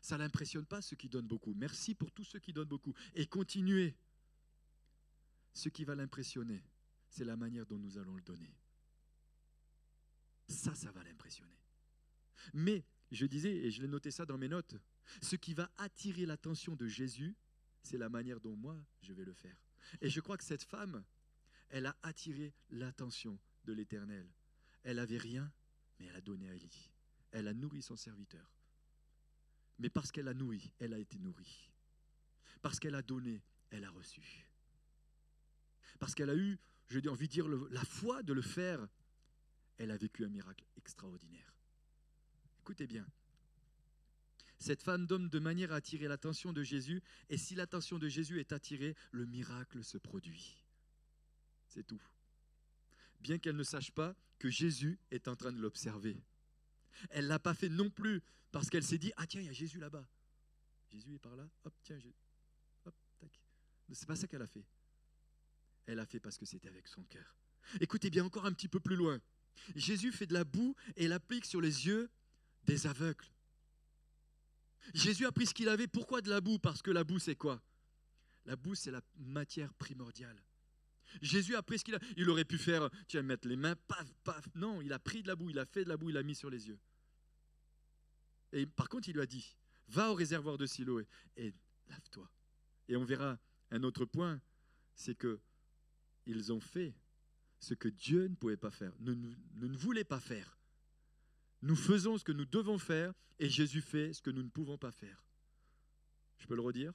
Ça ne l'impressionne pas ceux qui donnent beaucoup. Merci pour tous ceux qui donnent beaucoup. Et continuez. Ce qui va l'impressionner, c'est la manière dont nous allons le donner. Ça va l'impressionner. Mais, je disais, et je l'ai noté ça dans mes notes, ce qui va attirer l'attention de Jésus, c'est la manière dont moi, je vais le faire. Et je crois que cette femme, elle a attiré l'attention de l'Éternel. Elle n'avait rien, mais elle a donné à Élie. Elle a nourri son serviteur. Mais parce qu'elle a nourri, elle a été nourrie. Parce qu'elle a donné, elle a reçu. Parce qu'elle a eu, j'ai envie de dire, la foi de le faire, elle a vécu un miracle extraordinaire. Écoutez bien. Cette femme donne de manière à attirer l'attention de Jésus, et si l'attention de Jésus est attirée, le miracle se produit. C'est tout. Bien qu'elle ne sache pas que Jésus est en train de l'observer. Elle ne l'a pas fait non plus parce qu'elle s'est dit, ah tiens, il y a Jésus là-bas. Jésus est par là, hop, tiens, hop, tac. C'est pas ça qu'elle a fait. Elle a fait parce que c'était avec son cœur. Écoutez bien, encore un petit peu plus loin. Jésus fait de la boue et l'applique sur les yeux des aveugles. Jésus a pris ce qu'il avait. Pourquoi de la boue? Parce que la boue, c'est quoi? La boue, c'est la matière primordiale. Jésus a pris ce qu'il a. Il aurait pu faire, tiens, mettre les mains, paf, paf. Non, il a pris de la boue, il a fait de la boue, il l'a mis sur les yeux. Et par contre, il lui a dit, va au réservoir de Siloé et lave-toi. Et on verra un autre point, c'est que ils ont fait ce que Dieu ne pouvait pas faire, ne voulait pas faire. Nous faisons ce que nous devons faire et Jésus fait ce que nous ne pouvons pas faire. Je peux le redire?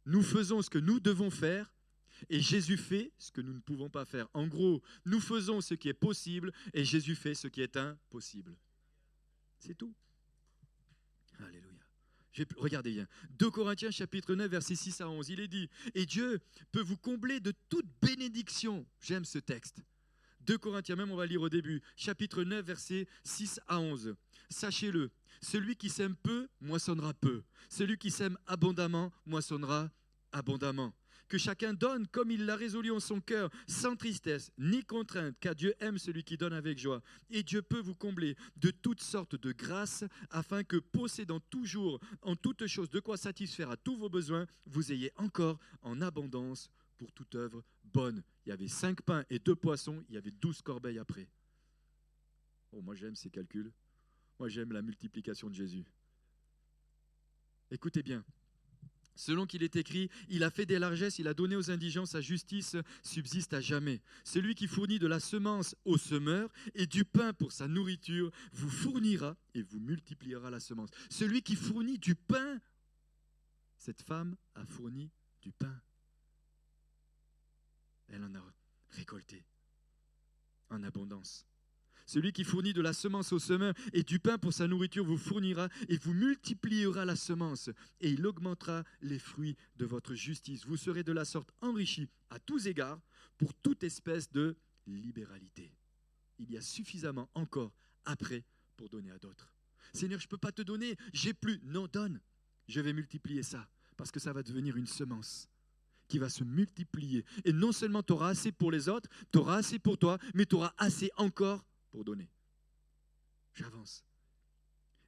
Nous faisons ce que nous devons faire et Jésus fait ce que nous ne pouvons pas faire. En gros, nous faisons ce qui est possible et Jésus fait ce qui est impossible. C'est tout. Alléluia. Regardez bien. 2 Corinthiens chapitre 9, versets 6 à 11. Il est dit, et Dieu peut vous combler de toute bénédiction. J'aime ce texte. 2 Corinthiens, même on va lire au début, chapitre 9, versets 6 à 11. Sachez-le, celui qui sème peu, moissonnera peu. Celui qui sème abondamment, moissonnera abondamment. Que chacun donne comme il l'a résolu en son cœur, sans tristesse, ni contrainte, car Dieu aime celui qui donne avec joie. Et Dieu peut vous combler de toutes sortes de grâces, afin que, possédant toujours en toutes choses de quoi satisfaire à tous vos besoins, vous ayez encore en abondance pour toute œuvre bonne. Il y avait 5 pains et 2 poissons, il y avait 12 corbeilles après. Oh, moi j'aime ces calculs. Moi j'aime la multiplication de Jésus. Écoutez bien. Selon qu'il est écrit, il a fait des largesses, il a donné aux indigents, sa justice subsiste à jamais. Celui qui fournit de la semence au semeur et du pain pour sa nourriture vous fournira et vous multipliera la semence. Celui qui fournit du pain, cette femme a fourni du pain. Elle en a récolté en abondance. Celui qui fournit de la semence au semeur et du pain pour sa nourriture vous fournira et vous multipliera la semence et il augmentera les fruits de votre justice. Vous serez de la sorte enrichis à tous égards pour toute espèce de libéralité. Il y a suffisamment encore après pour donner à d'autres. Seigneur, je ne peux pas te donner, j'ai plus. Non, donne. Je vais multiplier ça parce que ça va devenir une semence qui va se multiplier. Et non seulement tu auras assez pour les autres, tu auras assez pour toi, mais tu auras assez encore pour donner. J'avance.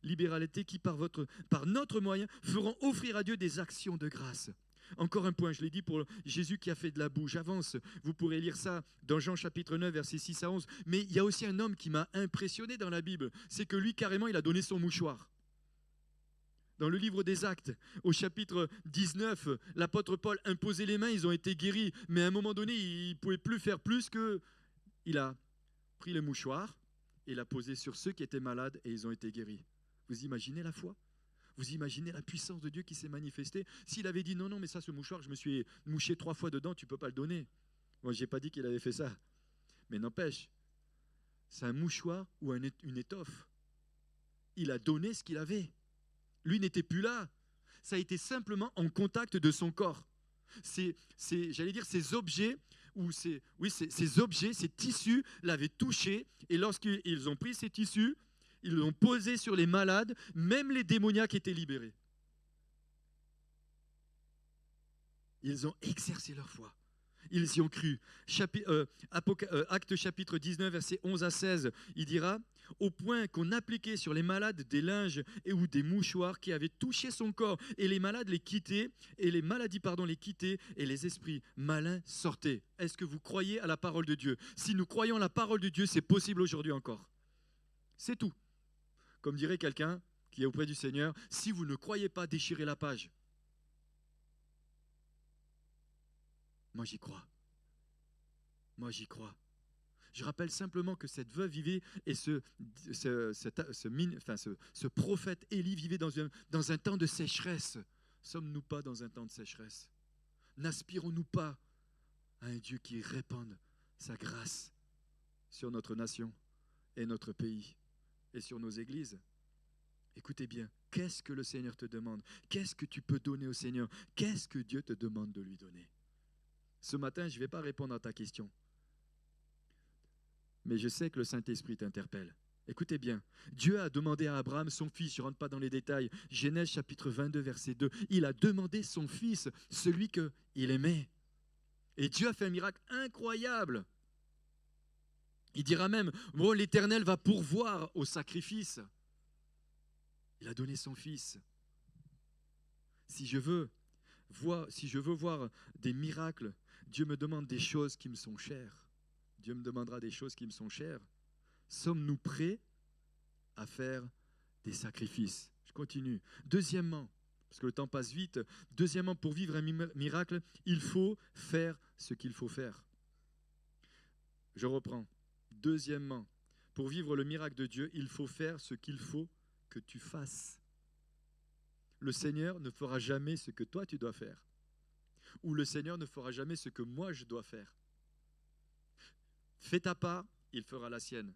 Libéralité qui, par notre moyen, feront offrir à Dieu des actions de grâce. Encore un point, je l'ai dit pour Jésus qui a fait de la boue. J'avance. Vous pourrez lire ça dans Jean chapitre 9, versets 6 à 11. Mais il y a aussi un homme qui m'a impressionné dans la Bible. C'est que lui, carrément, il a donné son mouchoir. Dans le livre des Actes, au chapitre 19, l'apôtre Paul imposait les mains, ils ont été guéris. Mais à un moment donné, il ne pouvait plus faire plus que... Il a pris le mouchoir et l'a posé sur ceux qui étaient malades et ils ont été guéris. Vous imaginez la foi? Vous imaginez la puissance de Dieu qui s'est manifestée. S'il avait dit non, non, mais ça, ce mouchoir, je me suis mouché 3 fois dedans, tu ne peux pas le donner. Moi, je n'ai pas dit qu'il avait fait ça. Mais n'empêche, c'est un mouchoir ou une étoffe. Il a donné ce qu'il avait. Lui n'était plus là. Ça a été simplement en contact de son corps. J'allais dire, ces objets, ces objets, ces tissus l'avaient touché. Et lorsqu'ils ont pris ces tissus, ils l'ont posé sur les malades, même les démoniaques étaient libérés. Ils ont exercé leur foi. Ils y ont cru. Actes chapitre 19, versets 11 à 16, il dira « Au point qu'on appliquait sur les malades des linges ou des mouchoirs qui avaient touché son corps, et les malades les quittaient, et les maladies les quittaient, et les esprits malins sortaient. » Est-ce que vous croyez à la parole de Dieu? Si nous croyons à la parole de Dieu, c'est possible aujourd'hui encore. C'est tout. Comme dirait quelqu'un qui est auprès du Seigneur, si vous ne croyez pas, déchirez la page. Moi, j'y crois. Moi, j'y crois. Je rappelle simplement que cette veuve vivait et ce prophète Élie vivait dans un temps de sécheresse. Sommes-nous pas dans un temps de sécheresse? N'aspirons-nous pas à un Dieu qui répande sa grâce sur notre nation et notre pays et sur nos églises? Écoutez bien, qu'est-ce que le Seigneur te demande? Qu'est-ce que tu peux donner au Seigneur? Qu'est-ce que Dieu te demande de lui donner? Ce matin, je ne vais pas répondre à ta question. Mais je sais que le Saint-Esprit t'interpelle. Écoutez bien, Dieu a demandé à Abraham son fils, je ne rentre pas dans les détails, Genèse chapitre 22, verset 2, il a demandé son fils, celui qu'il aimait. Et Dieu a fait un miracle incroyable. Il dira même, bon, l'Éternel va pourvoir au sacrifice. Il a donné son fils. Si je veux voir des miracles, Dieu me demande des choses qui me sont chères. Dieu me demandera des choses qui me sont chères. Sommes-nous prêts à faire des sacrifices? Je continue. Deuxièmement, parce que le temps passe vite, deuxièmement, pour vivre un miracle, il faut faire ce qu'il faut faire. Je reprends. Deuxièmement, pour vivre le miracle de Dieu, il faut faire ce qu'il faut que tu fasses. Le Seigneur ne fera jamais ce que toi tu dois faire. Ou le Seigneur ne fera jamais ce que moi je dois faire. Fais ta part, il fera la sienne.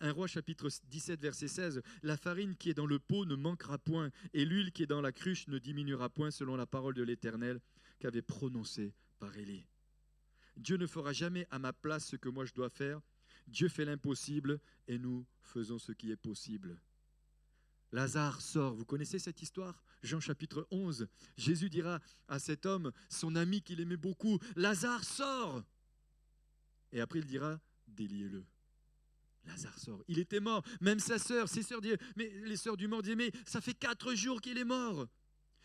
1 Roi chapitre 17 verset 16, la farine qui est dans le pot ne manquera point et l'huile qui est dans la cruche ne diminuera point selon la parole de l'Éternel qu'avait prononcée par Élie. Dieu ne fera jamais à ma place ce que moi je dois faire. Dieu fait l'impossible et nous faisons ce qui est possible. Lazare sort. Vous connaissez cette histoire? Jean chapitre 11. Jésus dira à cet homme, son ami qu'il aimait beaucoup, Lazare sort. Et après il dira, déliez-le. Lazare sort. Il était mort. Même ses sœurs disaient, mais les sœurs du mort disaient, mais ça fait 4 jours qu'il est mort.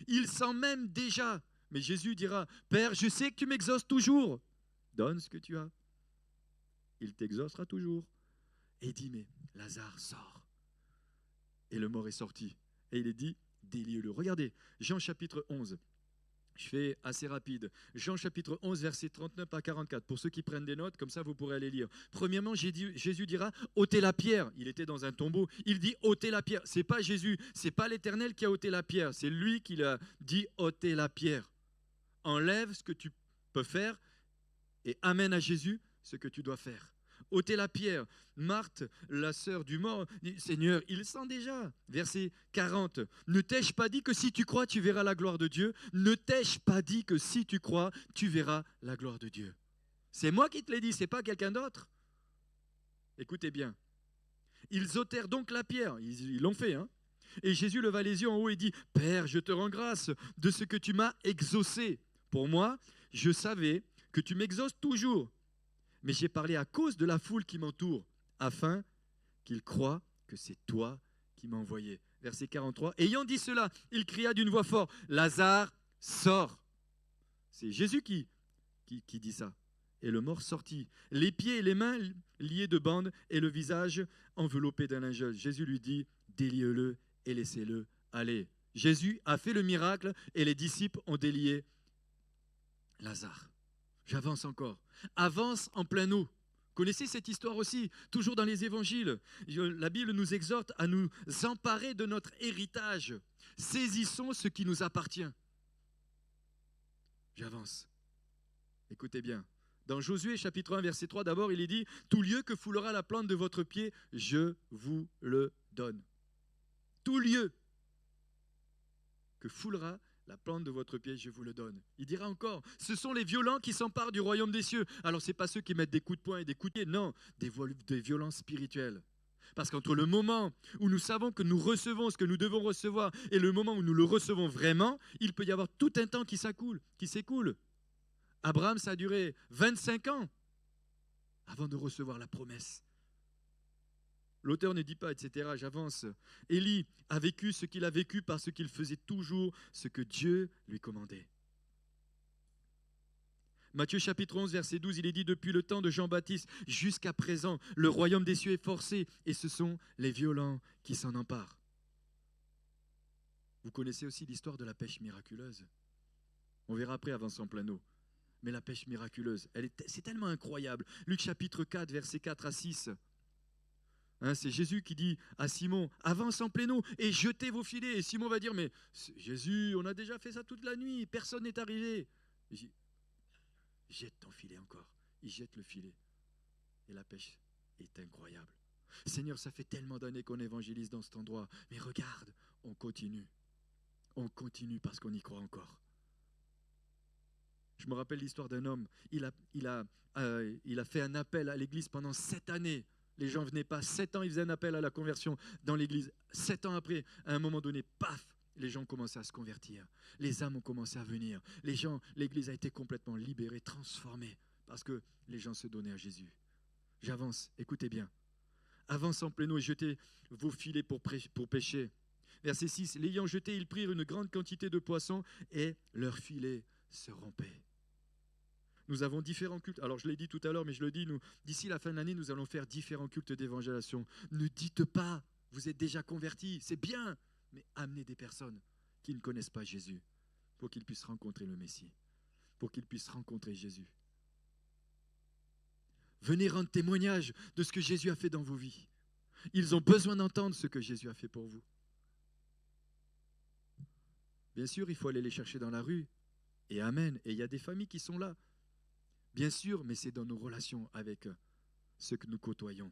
Il sent même déjà. Mais Jésus dira, Père, je sais que tu m'exauces toujours. Donne ce que tu as. Il t'exaucera toujours. Et il dit, mais Lazare sort. Et le mort est sorti. Et il est dit, déliez-le. Regardez, Jean chapitre 11. Je fais assez rapide. Jean chapitre 11, versets 39 à 44. Pour ceux qui prennent des notes, comme ça vous pourrez aller lire. Premièrement, Jésus dira, ôtez la pierre. Il était dans un tombeau. Il dit, ôtez la pierre. Ce n'est pas Jésus, ce n'est pas l'Éternel qui a ôté la pierre. C'est lui qui l'a dit, ôtez la pierre. Enlève ce que tu peux faire et amène à Jésus ce que tu dois faire. Ôtez la pierre. Marthe, la sœur du mort, dit, Seigneur, il sent déjà. Verset 40. Ne t'ai-je pas dit que si tu crois, tu verras la gloire de Dieu? Ne t'ai-je pas dit que si tu crois, tu verras la gloire de Dieu? C'est moi qui te l'ai dit, ce n'est pas quelqu'un d'autre. Écoutez bien. Ils ôtèrent donc la pierre. Ils l'ont fait, hein. Et Jésus leva les yeux en haut et dit, Père, je te rends grâce de ce que tu m'as exaucé. Pour moi, je savais que tu m'exauces toujours. Mais j'ai parlé à cause de la foule qui m'entoure, afin qu'ils croient que c'est toi qui m'as envoyé. Verset 43. Ayant dit cela, il cria d'une voix forte, Lazare, sors. C'est Jésus qui dit ça. Et le mort sortit, les pieds et les mains liés de bandes et le visage enveloppé d'un linceul. Jésus lui dit, déliez-le et laissez-le aller. Jésus a fait le miracle et les disciples ont délié Lazare. J'avance encore. Avance en plein eau. Connaissez cette histoire aussi, toujours dans les évangiles. La Bible nous exhorte à nous emparer de notre héritage. Saisissons ce qui nous appartient. J'avance. Écoutez bien. Dans Josué chapitre 1 verset 3, d'abord il est dit « Tout lieu que foulera la plante de votre pied, je vous le donne. » Tout lieu que foulera la plante de votre pied, je vous le donne. Il dira encore, ce sont les violents qui s'emparent du royaume des cieux. Alors ce n'est pas ceux qui mettent des coups de poing et des coups de pied, non, des violences spirituelles. Parce qu'entre le moment où nous savons que nous recevons ce que nous devons recevoir et le moment où nous le recevons vraiment, il peut y avoir tout un temps qui s'écoule. Abraham, ça a duré 25 ans avant de recevoir la promesse. L'auteur ne dit pas, etc. J'avance. Élie a vécu ce qu'il a vécu parce qu'il faisait toujours ce que Dieu lui commandait. Matthieu chapitre 11, verset 12, il est dit « Depuis le temps de Jean-Baptiste jusqu'à présent, le royaume des cieux est forcé et ce sont les violents qui s'en emparent. » Vous connaissez aussi l'histoire de la pêche miraculeuse. On verra après Avance en plein eau. Mais la pêche miraculeuse, c'est tellement incroyable. Luc chapitre 4, verset 4 à 6. C'est Jésus qui dit à Simon, avance en plein eau et jetez vos filets. Et Simon va dire, mais Jésus, on a déjà fait ça toute la nuit, personne n'est arrivé. Jette ton filet encore. Il jette le filet. Et la pêche est incroyable. Seigneur, ça fait tellement d'années qu'on évangélise dans cet endroit. Mais regarde, on continue. On continue parce qu'on y croit encore. Je me rappelle l'histoire d'un homme. Il a fait un appel à l'église pendant 7 années. Les gens ne venaient pas. 7 ans, il faisait un appel à la conversion dans l'église. 7 ans après, à un moment donné, paf, les gens ont commencé à se convertir. Les âmes ont commencé à venir. L'église a été complètement libérée, transformée, parce que les gens se donnaient à Jésus. J'avance, écoutez bien. Avance en plein eau et jetez vos filets pour pêcher. Verset 6, l'ayant jeté, ils prirent une grande quantité de poissons et leurs filets se rompaient. Nous avons différents cultes. Alors, je l'ai dit tout à l'heure, mais je le dis, d'ici la fin de l'année, nous allons faire différents cultes d'évangélisation. Ne dites pas, vous êtes déjà convertis, c'est bien, mais amenez des personnes qui ne connaissent pas Jésus pour qu'ils puissent rencontrer le Messie, pour qu'ils puissent rencontrer Jésus. Venez rendre témoignage de ce que Jésus a fait dans vos vies. Ils ont besoin d'entendre ce que Jésus a fait pour vous. Bien sûr, il faut aller les chercher dans la rue. Et amen. Et il y a des familles qui sont là. Bien sûr, mais c'est dans nos relations avec ceux que nous côtoyons.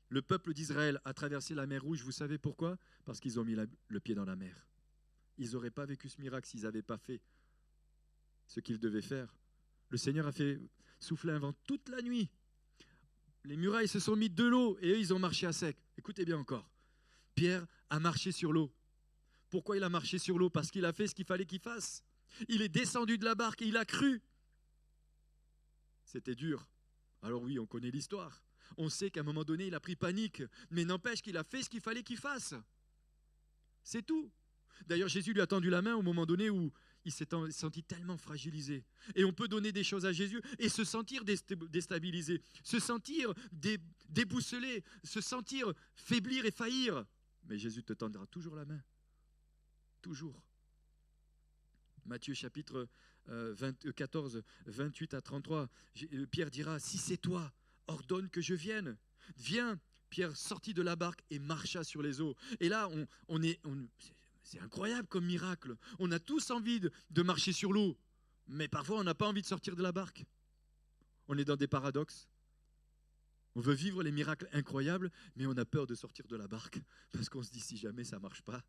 Le peuple d'Israël a traversé la mer Rouge. Vous savez pourquoi? Parce qu'ils ont mis le pied dans la mer. Ils n'auraient pas vécu ce miracle s'ils n'avaient pas fait ce qu'ils devaient faire. Le Seigneur a fait souffler un vent toute la nuit. Les murailles se sont mis de l'eau et eux, ils ont marché à sec. Écoutez bien encore. Pierre a marché sur l'eau. Pourquoi il a marché sur l'eau? Parce qu'il a fait ce qu'il fallait qu'il fasse. Il est descendu de la barque et il a cru. C'était dur. Alors oui, on connaît l'histoire. On sait qu'à un moment donné, il a pris panique. Mais n'empêche qu'il a fait ce qu'il fallait qu'il fasse. C'est tout. D'ailleurs, Jésus lui a tendu la main au moment donné où il s'est senti tellement fragilisé. Et on peut donner des choses à Jésus et se sentir déstabilisé, se sentir déboussolé, se sentir faiblir et faillir. Mais Jésus te tendra toujours la main. Toujours. Matthieu chapitre 14, 28 à 33, Pierre dira, si c'est toi, ordonne que je vienne. Viens. Pierre sortit de la barque et marcha sur les eaux. Et là, c'est incroyable comme miracle. On a tous envie de marcher sur l'eau, mais parfois on n'a pas envie de sortir de la barque. On est dans des paradoxes. On veut vivre les miracles incroyables, mais on a peur de sortir de la barque, parce qu'on se dit si jamais ça ne marche pas.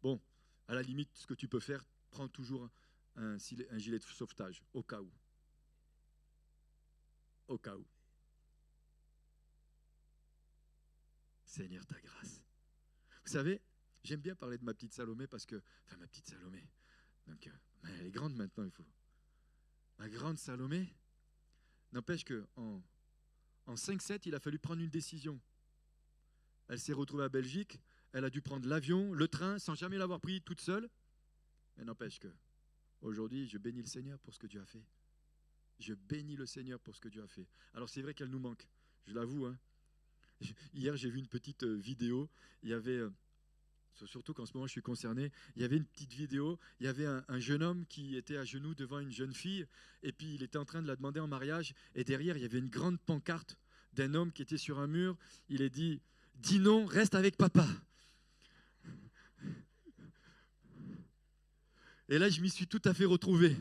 Bon, à la limite, ce que tu peux faire, prends toujours un gilet de sauvetage, au cas où. Au cas où. Seigneur, ta grâce. Vous savez, j'aime bien parler de ma petite Salomé parce que... Enfin, ma petite Salomé. Donc, elle est grande maintenant, il faut... Ma grande Salomé, n'empêche qu'en 5-7, il a fallu prendre une décision. Elle s'est retrouvée à Belgique, elle a dû prendre l'avion, le train, sans jamais l'avoir pris toute seule. Mais n'empêche que, aujourd'hui, je bénis le Seigneur pour ce que Dieu a fait. Je bénis le Seigneur pour ce que Dieu a fait. Alors c'est vrai qu'elle nous manque, je l'avoue. Hier, j'ai vu une petite vidéo, il y avait... Surtout qu'en ce moment je suis concerné, il y avait une petite vidéo, il y avait un jeune homme qui était à genoux devant une jeune fille et puis il était en train de la demander en mariage et derrière il y avait une grande pancarte d'un homme qui était sur un mur, il est dit « Dis non, reste avec papa ». Et là, je m'y suis tout à fait retrouvé.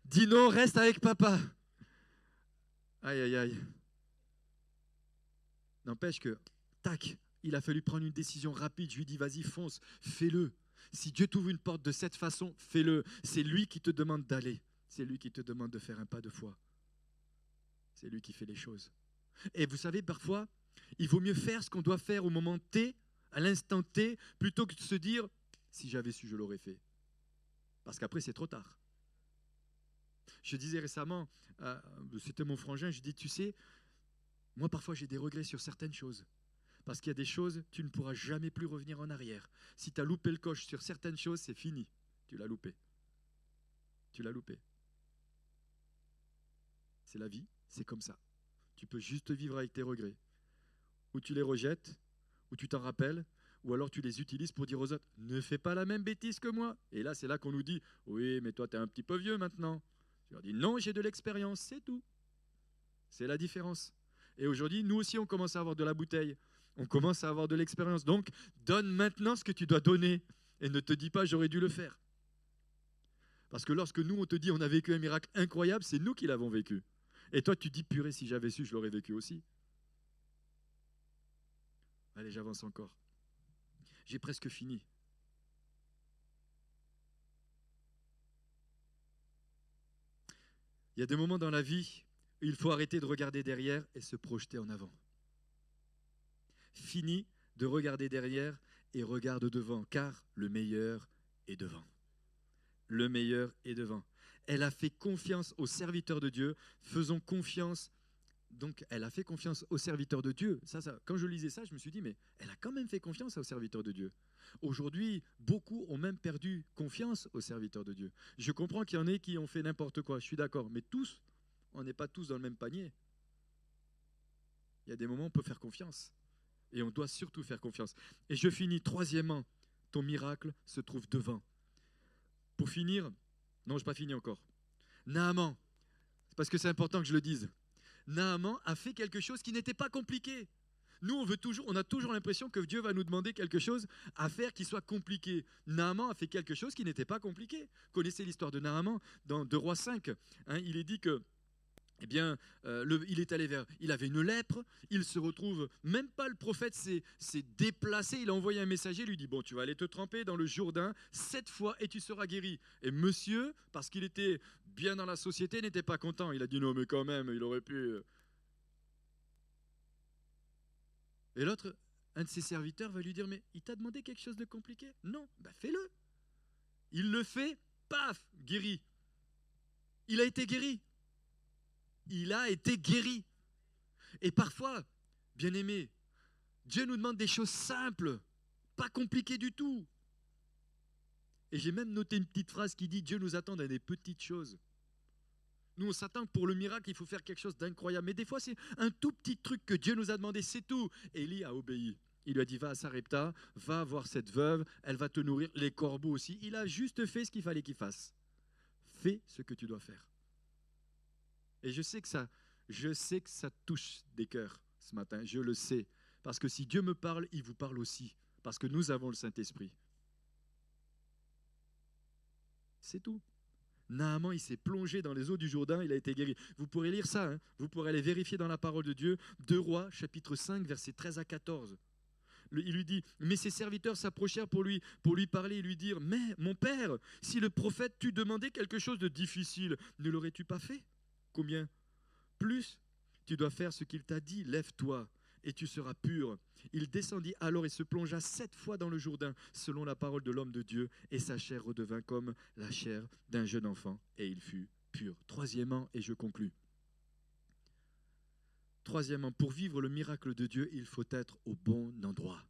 Dis non, reste avec papa. Aïe, aïe, aïe. N'empêche que, tac, il a fallu prendre une décision rapide. Je lui dis, vas-y, fonce, fais-le. Si Dieu t'ouvre une porte de cette façon, fais-le. C'est lui qui te demande d'aller. C'est lui qui te demande de faire un pas de foi. C'est lui qui fait les choses. Et vous savez, parfois, il vaut mieux faire ce qu'on doit faire au moment T, à l'instant T, plutôt que de se dire, si j'avais su, je l'aurais fait. Parce qu'après, c'est trop tard. Je disais récemment, c'était mon frangin, je dis, tu sais, moi parfois j'ai des regrets sur certaines choses. Parce qu'il y a des choses, tu ne pourras jamais plus revenir en arrière. Si tu as loupé le coche sur certaines choses, c'est fini. Tu l'as loupé. Tu l'as loupé. C'est la vie, c'est comme ça. Tu peux juste vivre avec tes regrets. Ou tu les rejettes, ou tu t'en rappelles, ou alors tu les utilises pour dire aux autres, ne fais pas la même bêtise que moi. Et là, c'est là qu'on nous dit, oui, mais toi, tu es un petit peu vieux maintenant. Je leur dis, non, j'ai de l'expérience, c'est tout. C'est la différence. Et aujourd'hui, nous aussi, on commence à avoir de la bouteille. On commence à avoir de l'expérience. Donc, donne maintenant ce que tu dois donner. Et ne te dis pas, j'aurais dû le faire. Parce que lorsque nous, on te dit, on a vécu un miracle incroyable, c'est nous qui l'avons vécu. Et toi, tu dis, purée, si j'avais su, je l'aurais vécu aussi. Allez, j'avance encore. J'ai presque fini. Il y a des moments dans la vie où il faut arrêter de regarder derrière et se projeter en avant. Fini de regarder derrière et regarde devant, car le meilleur est devant. Le meilleur est devant. Elle a fait confiance aux serviteurs de Dieu. Faisons confiance. Donc, elle a fait confiance aux serviteurs de Dieu. Quand je lisais ça, je me suis dit, mais elle a quand même fait confiance aux serviteurs de Dieu. Aujourd'hui, beaucoup ont même perdu confiance aux serviteurs de Dieu. Je comprends qu'il y en ait qui ont fait n'importe quoi, je suis d'accord. Mais tous, on n'est pas tous dans le même panier. Il y a des moments où on peut faire confiance. Et on doit surtout faire confiance. Et je finis, troisièmement, ton miracle se trouve devant. Pour finir, non, je n'ai pas fini encore. Naaman, parce que c'est important que je le dise. Naaman a fait quelque chose qui n'était pas compliqué. Nous, on a toujours l'impression que Dieu va nous demander quelque chose à faire qui soit compliqué. Naaman a fait quelque chose qui n'était pas compliqué. Vous connaissez l'histoire de Naaman dans 2 Rois 5. Il est dit que, il avait une lèpre, il se retrouve, même pas le prophète s'est déplacé, il a envoyé un messager, lui dit, bon, tu vas aller te tremper dans le Jourdain 7 fois et tu seras guéri. Et monsieur, parce qu'il était bien dans la société, n'était pas content. Il a dit, non, mais quand même, il aurait pu... Et l'autre, un de ses serviteurs va lui dire, mais il t'a demandé quelque chose de compliqué? Non, ben fais-le. Il le fait, paf, guéri. Il a été guéri. Il a été guéri. Et parfois, bien aimé, Dieu nous demande des choses simples, pas compliquées du tout. Et j'ai même noté une petite phrase qui dit, Dieu nous attend dans des petites choses. Nous, on s'attend que pour le miracle, il faut faire quelque chose d'incroyable. Mais des fois, c'est un tout petit truc que Dieu nous a demandé, c'est tout. Élie a obéi. Il lui a dit, va à Sarepta, va voir cette veuve, elle va te nourrir, les corbeaux aussi. Il a juste fait ce qu'il fallait qu'il fasse. Fais ce que tu dois faire. Et je sais que ça touche des cœurs ce matin, je le sais. Parce que si Dieu me parle, il vous parle aussi. Parce que nous avons le Saint-Esprit. C'est tout. Naaman, il s'est plongé dans les eaux du Jourdain, il a été guéri. Vous pourrez lire ça, vous pourrez aller vérifier dans la parole de Dieu. 2 Rois, chapitre 5, versets 13 à 14. Il lui dit, mais ses serviteurs s'approchèrent pour lui parler et lui dire, mais mon père, si le prophète t'eût demandé quelque chose de difficile, ne l'aurais-tu pas fait? Combien? Plus, tu dois faire ce qu'il t'a dit, lève-toi et tu seras pur. Il descendit alors et se plongea 7 fois dans le Jourdain, selon la parole de l'homme de Dieu, et sa chair redevint comme la chair d'un jeune enfant, et il fut pur. Troisièmement, et je conclus. Troisièmement, pour vivre le miracle de Dieu, il faut être au bon endroit.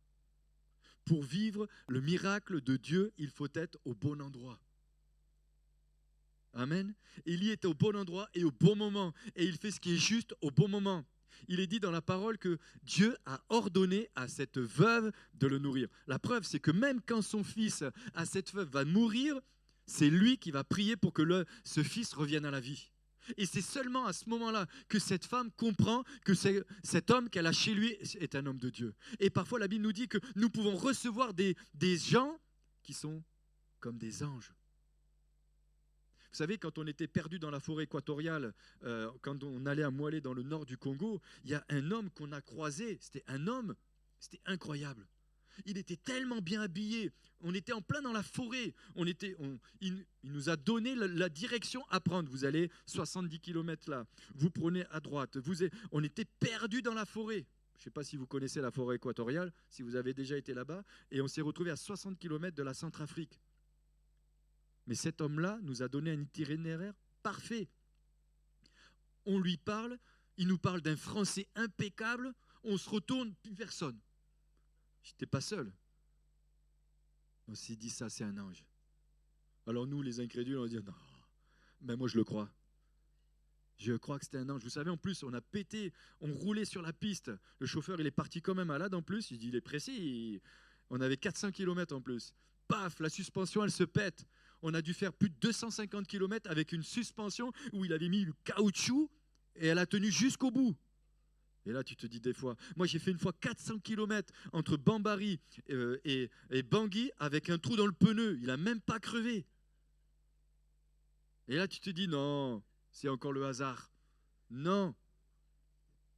Pour vivre le miracle de Dieu, il faut être au bon endroit. Amen. Élie était au bon endroit et au bon moment, et il fait ce qui est juste au bon moment. Il est dit dans la parole que Dieu a ordonné à cette veuve de le nourrir. La preuve, c'est que même quand son fils, à cette veuve, va mourir, c'est lui qui va prier pour que ce fils revienne à la vie. Et c'est seulement à ce moment-là que cette femme comprend que cet homme qu'elle a chez lui est un homme de Dieu. Et parfois, la Bible nous dit que nous pouvons recevoir des gens qui sont comme des anges. Vous savez, quand on était perdu dans la forêt équatoriale, quand on allait à Moualé dans le nord du Congo, il y a un homme qu'on a croisé. C'était un homme, c'était incroyable. Il était tellement bien habillé. On était en plein dans la forêt. Il nous a donné la direction à prendre. Vous allez 70 km là. Vous prenez à droite. On était perdus dans la forêt. Je ne sais pas si vous connaissez la forêt équatoriale, si vous avez déjà été là-bas. Et on s'est retrouvé à 60 km de la Centrafrique. Mais cet homme-là nous a donné un itinéraire parfait. On lui parle, il nous parle d'un français impeccable. On se retourne, plus personne. Je n'étais pas seul. On s'est dit, ça, c'est un ange. Alors nous, les incrédules, on dit, non, mais moi, je le crois. Je crois que c'était un ange. Vous savez, en plus, on a pété, on roulait sur la piste. Le chauffeur, il est parti comme un malade en plus. Il dit, il est pressé. On avait 400 km en plus. Paf, la suspension, elle se pète. On a dû faire plus de 250 km avec une suspension où il avait mis du caoutchouc et elle a tenu jusqu'au bout. Et là, tu te dis des fois, moi j'ai fait une fois 400 km entre Bambari et Bangui avec un trou dans le pneu. Il n'a même pas crevé. Et là, tu te dis, non, c'est encore le hasard. Non,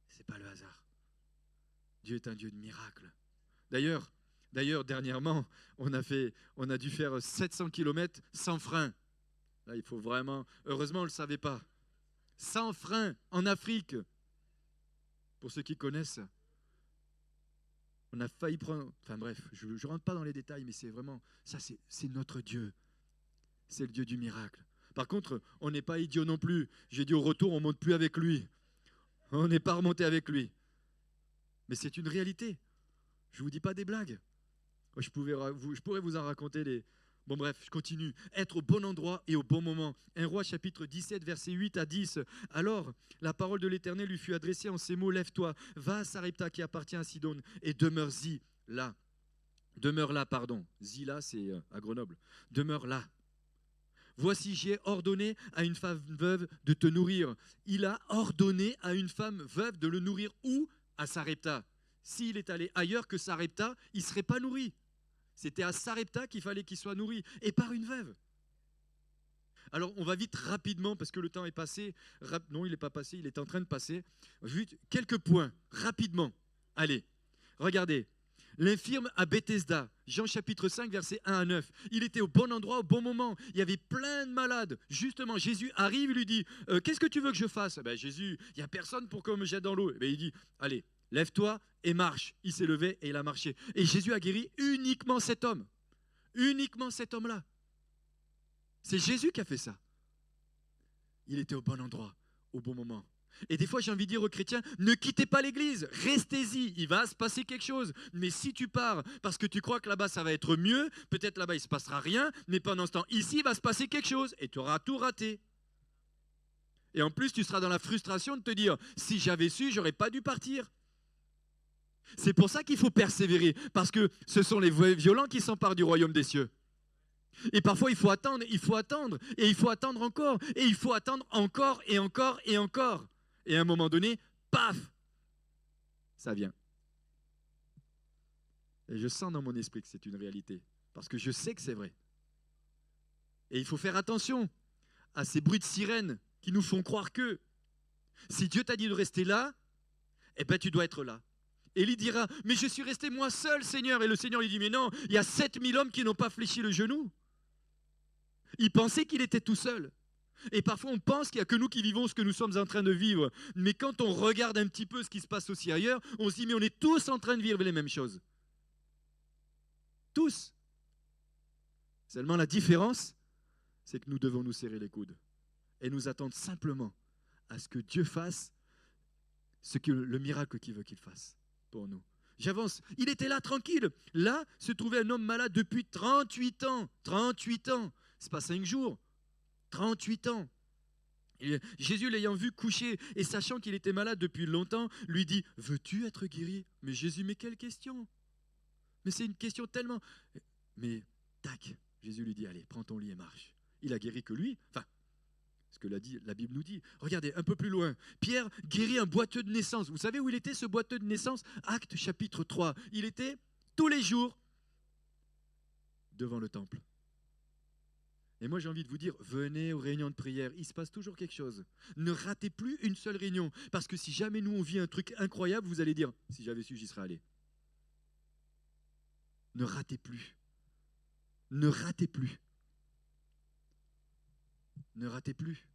c'est pas le hasard. Dieu est un Dieu de miracles. D'ailleurs, dernièrement, on a dû faire 700 km sans frein. Là, il faut vraiment, heureusement, on ne le savait pas. Sans frein, en Afrique. Pour ceux qui connaissent, on a failli prendre... Enfin bref, je ne rentre pas dans les détails, mais c'est vraiment... Ça, c'est notre Dieu. C'est le Dieu du miracle. Par contre, on n'est pas idiot non plus. J'ai dit au retour, on ne monte plus avec lui. On n'est pas remonté avec lui. Mais c'est une réalité. Je ne vous dis pas des blagues. Je pourrais vous en raconter des... Bon bref, je continue. Être au bon endroit et au bon moment. 1 Roi chapitre 17, versets 8 à 10. Alors, la parole de l'Éternel lui fut adressée en ces mots. Lève-toi, va à Sarepta qui appartient à Sidon et demeure-y là. Demeure là, pardon. Zi là, c'est à Grenoble. Demeure là. Voici, j'ai ordonné à une femme veuve de te nourrir. Il a ordonné à une femme veuve de le nourrir où? À Sarepta. S'il est allé ailleurs que Sarepta, il ne serait pas nourri. C'était à Sarepta qu'il fallait qu'il soit nourri, et par une veuve. Alors, on va vite rapidement, parce que le temps est passé. Non, il n'est pas passé, il est en train de passer. Vite, quelques points, rapidement. Allez, regardez. L'infirme à Bethesda, Jean chapitre 5, versets 1 à 9. Il était au bon endroit, au bon moment. Il y avait plein de malades. Justement, Jésus arrive, il lui dit, qu'est-ce que tu veux que je fasse? Jésus, il n'y a personne pour qu'on me jette dans l'eau. Il dit, allez, lève-toi et marche. Il s'est levé et il a marché. Et Jésus a guéri uniquement cet homme. Uniquement cet homme-là. C'est Jésus qui a fait ça. Il était au bon endroit, au bon moment. Et des fois, j'ai envie de dire aux chrétiens, ne quittez pas l'église, restez-y, il va se passer quelque chose. Mais si tu pars parce que tu crois que là-bas, ça va être mieux, peut-être là-bas, il ne se passera rien, mais pendant ce temps, ici, il va se passer quelque chose et tu auras tout raté. Et en plus, tu seras dans la frustration de te dire, si j'avais su, j'aurais pas dû partir. C'est pour ça qu'il faut persévérer, parce que ce sont les violents qui s'emparent du royaume des cieux. Et parfois, il faut attendre, et il faut attendre encore, et il faut attendre encore, et encore, et encore. Et à un moment donné, paf, ça vient. Et je sens dans mon esprit que c'est une réalité, parce que je sais que c'est vrai. Et il faut faire attention à ces bruits de sirène qui nous font croire que si Dieu t'a dit de rester là, eh ben tu dois être là. Élie dira, mais je suis resté moi seul, Seigneur. Et le Seigneur lui dit, mais non, il y a 7000 hommes qui n'ont pas fléchi le genou. Il pensait qu'il était tout seul. Et parfois on pense qu'il n'y a que nous qui vivons ce que nous sommes en train de vivre. Mais quand on regarde un petit peu ce qui se passe aussi ailleurs, on se dit, mais on est tous en train de vivre les mêmes choses. Tous. Seulement la différence, c'est que nous devons nous serrer les coudes. Et nous attendre simplement à ce que Dieu fasse le miracle qu'il veut qu'il fasse pour nous. J'avance. Il était là tranquille. Là se trouvait un homme malade depuis 38 ans. 38 ans. Ce n'est pas 5 jours. 38 ans. Et Jésus l'ayant vu coucher et sachant qu'il était malade depuis longtemps, lui dit, veux-tu être guéri? Mais Jésus, mais quelle question? Mais c'est une question tellement... Mais tac, Jésus lui dit, allez, prends ton lit et marche. Il a guéri que lui. Enfin, ce que la Bible nous dit. Regardez, un peu plus loin. Pierre guérit un boiteux de naissance. Vous savez où il était, ce boiteux de naissance? Actes chapitre 3. Il était tous les jours devant le temple. Et moi, j'ai envie de vous dire, venez aux réunions de prière, il se passe toujours quelque chose. Ne ratez plus une seule réunion, parce que si jamais nous, on vit un truc incroyable, vous allez dire, si j'avais su, j'y serais allé. Ne ratez plus. Ne ratez plus. Ne ratez plus.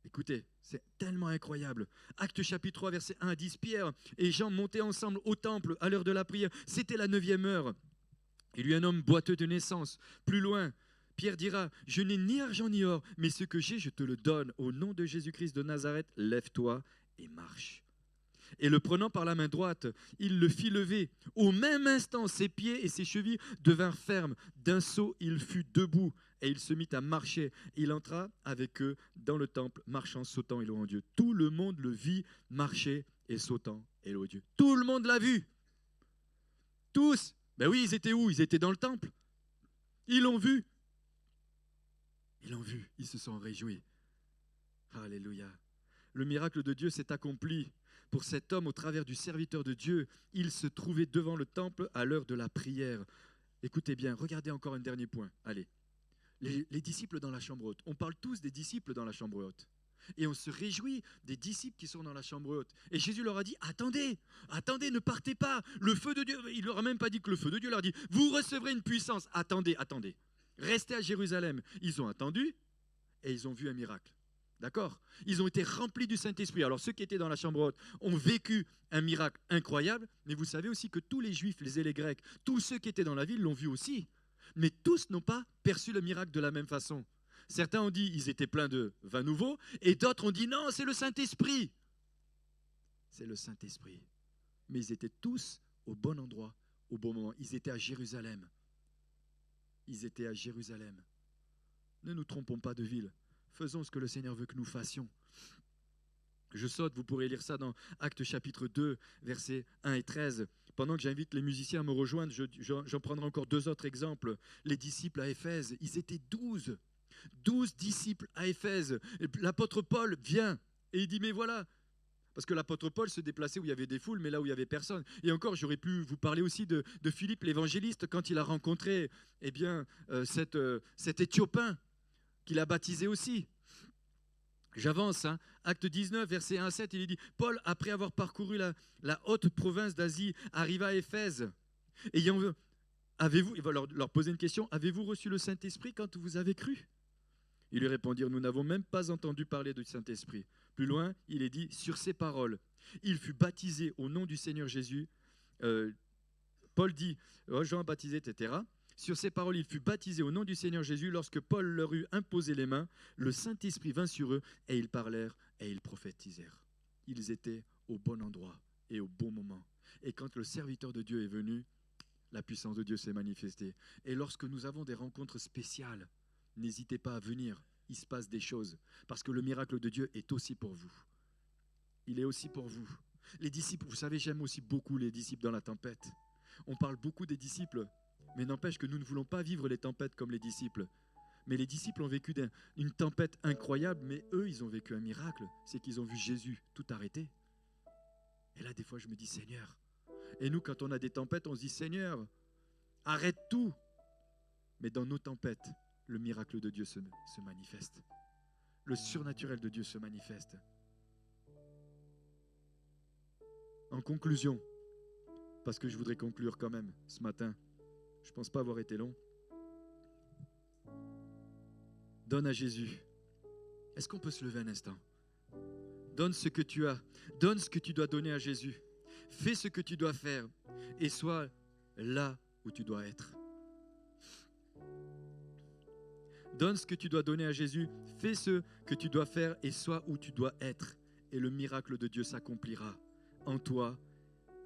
Écoutez, c'est tellement incroyable. Actes chapitre 3, versets 1 à 10, Pierre et Jean montaient ensemble au temple à l'heure de la prière. C'était la 9e heure. Il y eut un homme boiteux de naissance. Plus loin, Pierre dira, je n'ai ni argent ni or, mais ce que j'ai, je te le donne. Au nom de Jésus-Christ de Nazareth, lève-toi et marche. Et le prenant par la main droite, il le fit lever. Au même instant, ses pieds et ses chevilles devinrent fermes. D'un saut, il fut debout et il se mit à marcher. Il entra avec eux dans le temple, marchant, sautant et louant Dieu. Tout le monde le vit marcher et sautant et louant Dieu. Tout le monde l'a vu. Tous. Ben oui, ils étaient où? Ils étaient dans le temple. Ils l'ont vu. Ils l'ont vu. Ils se sont réjouis. Alléluia. Le miracle de Dieu s'est accompli pour cet homme au travers du serviteur de Dieu. Il se trouvait devant le temple à l'heure de la prière. Écoutez bien, regardez encore un dernier point. Allez, les disciples dans la chambre haute. On parle tous des disciples dans la chambre haute. Et on se réjouit des disciples qui sont dans la chambre haute. Et Jésus leur a dit, attendez, attendez, ne partez pas. Le feu de Dieu, il leur a même pas dit que le feu de Dieu leur a dit, vous recevrez une puissance. Attendez, attendez. Restez à Jérusalem. Ils ont attendu et ils ont vu un miracle. D'accord? Ils ont été remplis du Saint-Esprit. Alors ceux qui étaient dans la chambre haute ont vécu un miracle incroyable, mais vous savez aussi que tous les Juifs, les Grecs, tous ceux qui étaient dans la ville l'ont vu aussi. Mais tous n'ont pas perçu le miracle de la même façon. Certains ont dit qu'ils étaient pleins de vin nouveau, et d'autres ont dit non, c'est le Saint-Esprit. C'est le Saint-Esprit. Mais ils étaient tous au bon endroit, au bon moment. Ils étaient à Jérusalem. Ils étaient à Jérusalem. Ne nous trompons pas de ville. Faisons ce que le Seigneur veut que nous fassions. Je saute, vous pourrez lire ça dans Actes chapitre 2, versets 1 et 13. Pendant que j'invite les musiciens à me rejoindre, j'en prendrai encore 2 autres exemples. Les disciples à Éphèse, ils étaient 12. 12 disciples à Éphèse. L'apôtre Paul vient et il dit, mais voilà, parce que l'apôtre Paul se déplaçait où il y avait des foules, mais là où il n'y avait personne. Et encore, j'aurais pu vous parler aussi de Philippe l'évangéliste, quand il a rencontré cet Éthiopien qu'il a baptisé aussi. J'avance, hein. Acte 19, verset 1 à 7, il dit, Paul, après avoir parcouru la haute province d'Asie, arriva à Éphèse. Et il va leur poser une question, avez-vous reçu le Saint-Esprit quand vous avez cru? Ils lui répondirent, nous n'avons même pas entendu parler du Saint-Esprit. Plus loin, il est dit, sur ces paroles, il fut baptisé au nom du Seigneur Jésus. Paul dit, Jean a baptisé, etc. Sur ces paroles, il fut baptisé au nom du Seigneur Jésus. Lorsque Paul leur eut imposé les mains, le Saint-Esprit vint sur eux et ils parlèrent et ils prophétisèrent. Ils étaient au bon endroit et au bon moment. Et quand le serviteur de Dieu est venu, la puissance de Dieu s'est manifestée. Et lorsque nous avons des rencontres spéciales, n'hésitez pas à venir. Il se passe des choses. Parce que le miracle de Dieu est aussi pour vous. Il est aussi pour vous. Les disciples, vous savez, j'aime aussi beaucoup les disciples dans la tempête. On parle beaucoup des disciples. Mais n'empêche que nous ne voulons pas vivre les tempêtes comme les disciples. Mais les disciples ont vécu une tempête incroyable, mais eux, ils ont vécu un miracle. C'est qu'ils ont vu Jésus tout arrêter. Et là, des fois, je me dis, Seigneur. Et nous, quand on a des tempêtes, on se dit, Seigneur, arrête tout. Mais dans nos tempêtes, le miracle de Dieu se manifeste. Le surnaturel de Dieu se manifeste. En conclusion, parce que je voudrais conclure quand même ce matin, je ne pense pas avoir été long. Donne à Jésus. Est-ce qu'on peut se lever un instant? Donne ce que tu as. Donne ce que tu dois donner à Jésus. Fais ce que tu dois faire et sois là où tu dois être. Donne ce que tu dois donner à Jésus. Fais ce que tu dois faire et sois où tu dois être. Et le miracle de Dieu s'accomplira en toi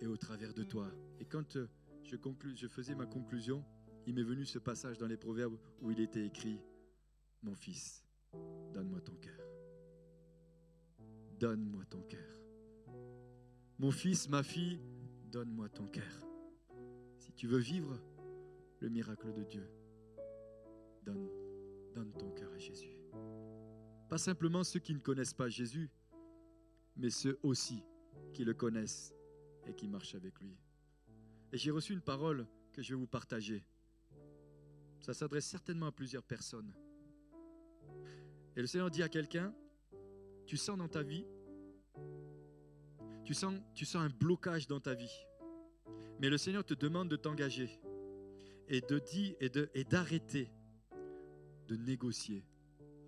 et au travers de toi. Et quand je faisais ma conclusion, il m'est venu ce passage dans les Proverbes où il était écrit « Mon fils, donne-moi ton cœur. Donne-moi ton cœur. Mon fils, ma fille, donne-moi ton cœur. » Si tu veux vivre le miracle de Dieu, donne ton cœur à Jésus. Pas simplement ceux qui ne connaissent pas Jésus, mais ceux aussi qui le connaissent et qui marchent avec lui. Et j'ai reçu une parole que je vais vous partager. Ça s'adresse certainement à plusieurs personnes. Et le Seigneur dit à quelqu'un, tu sens dans ta vie, tu sens un blocage dans ta vie. Mais le Seigneur te demande de t'engager et d'arrêter de négocier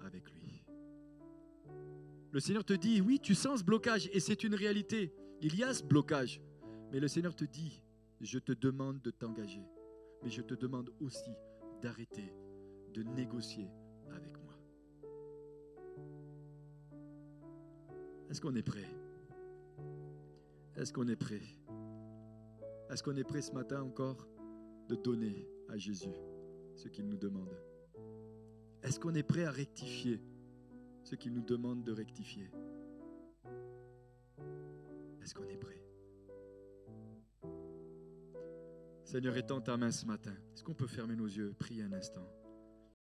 avec lui. Le Seigneur te dit, oui, tu sens ce blocage et c'est une réalité. Il y a ce blocage. Mais le Seigneur te dit, je te demande de t'engager. Mais je te demande aussi d'arrêter de négocier avec moi. Est-ce qu'on est prêt? Est-ce qu'on est prêt? Est-ce qu'on est prêt ce matin encore de donner à Jésus ce qu'il nous demande? Est-ce qu'on est prêt à rectifier ce qu'il nous demande de rectifier? Est-ce qu'on est prêt? Seigneur, étends ta main ce matin. Est-ce qu'on peut fermer nos yeux, prier un instant?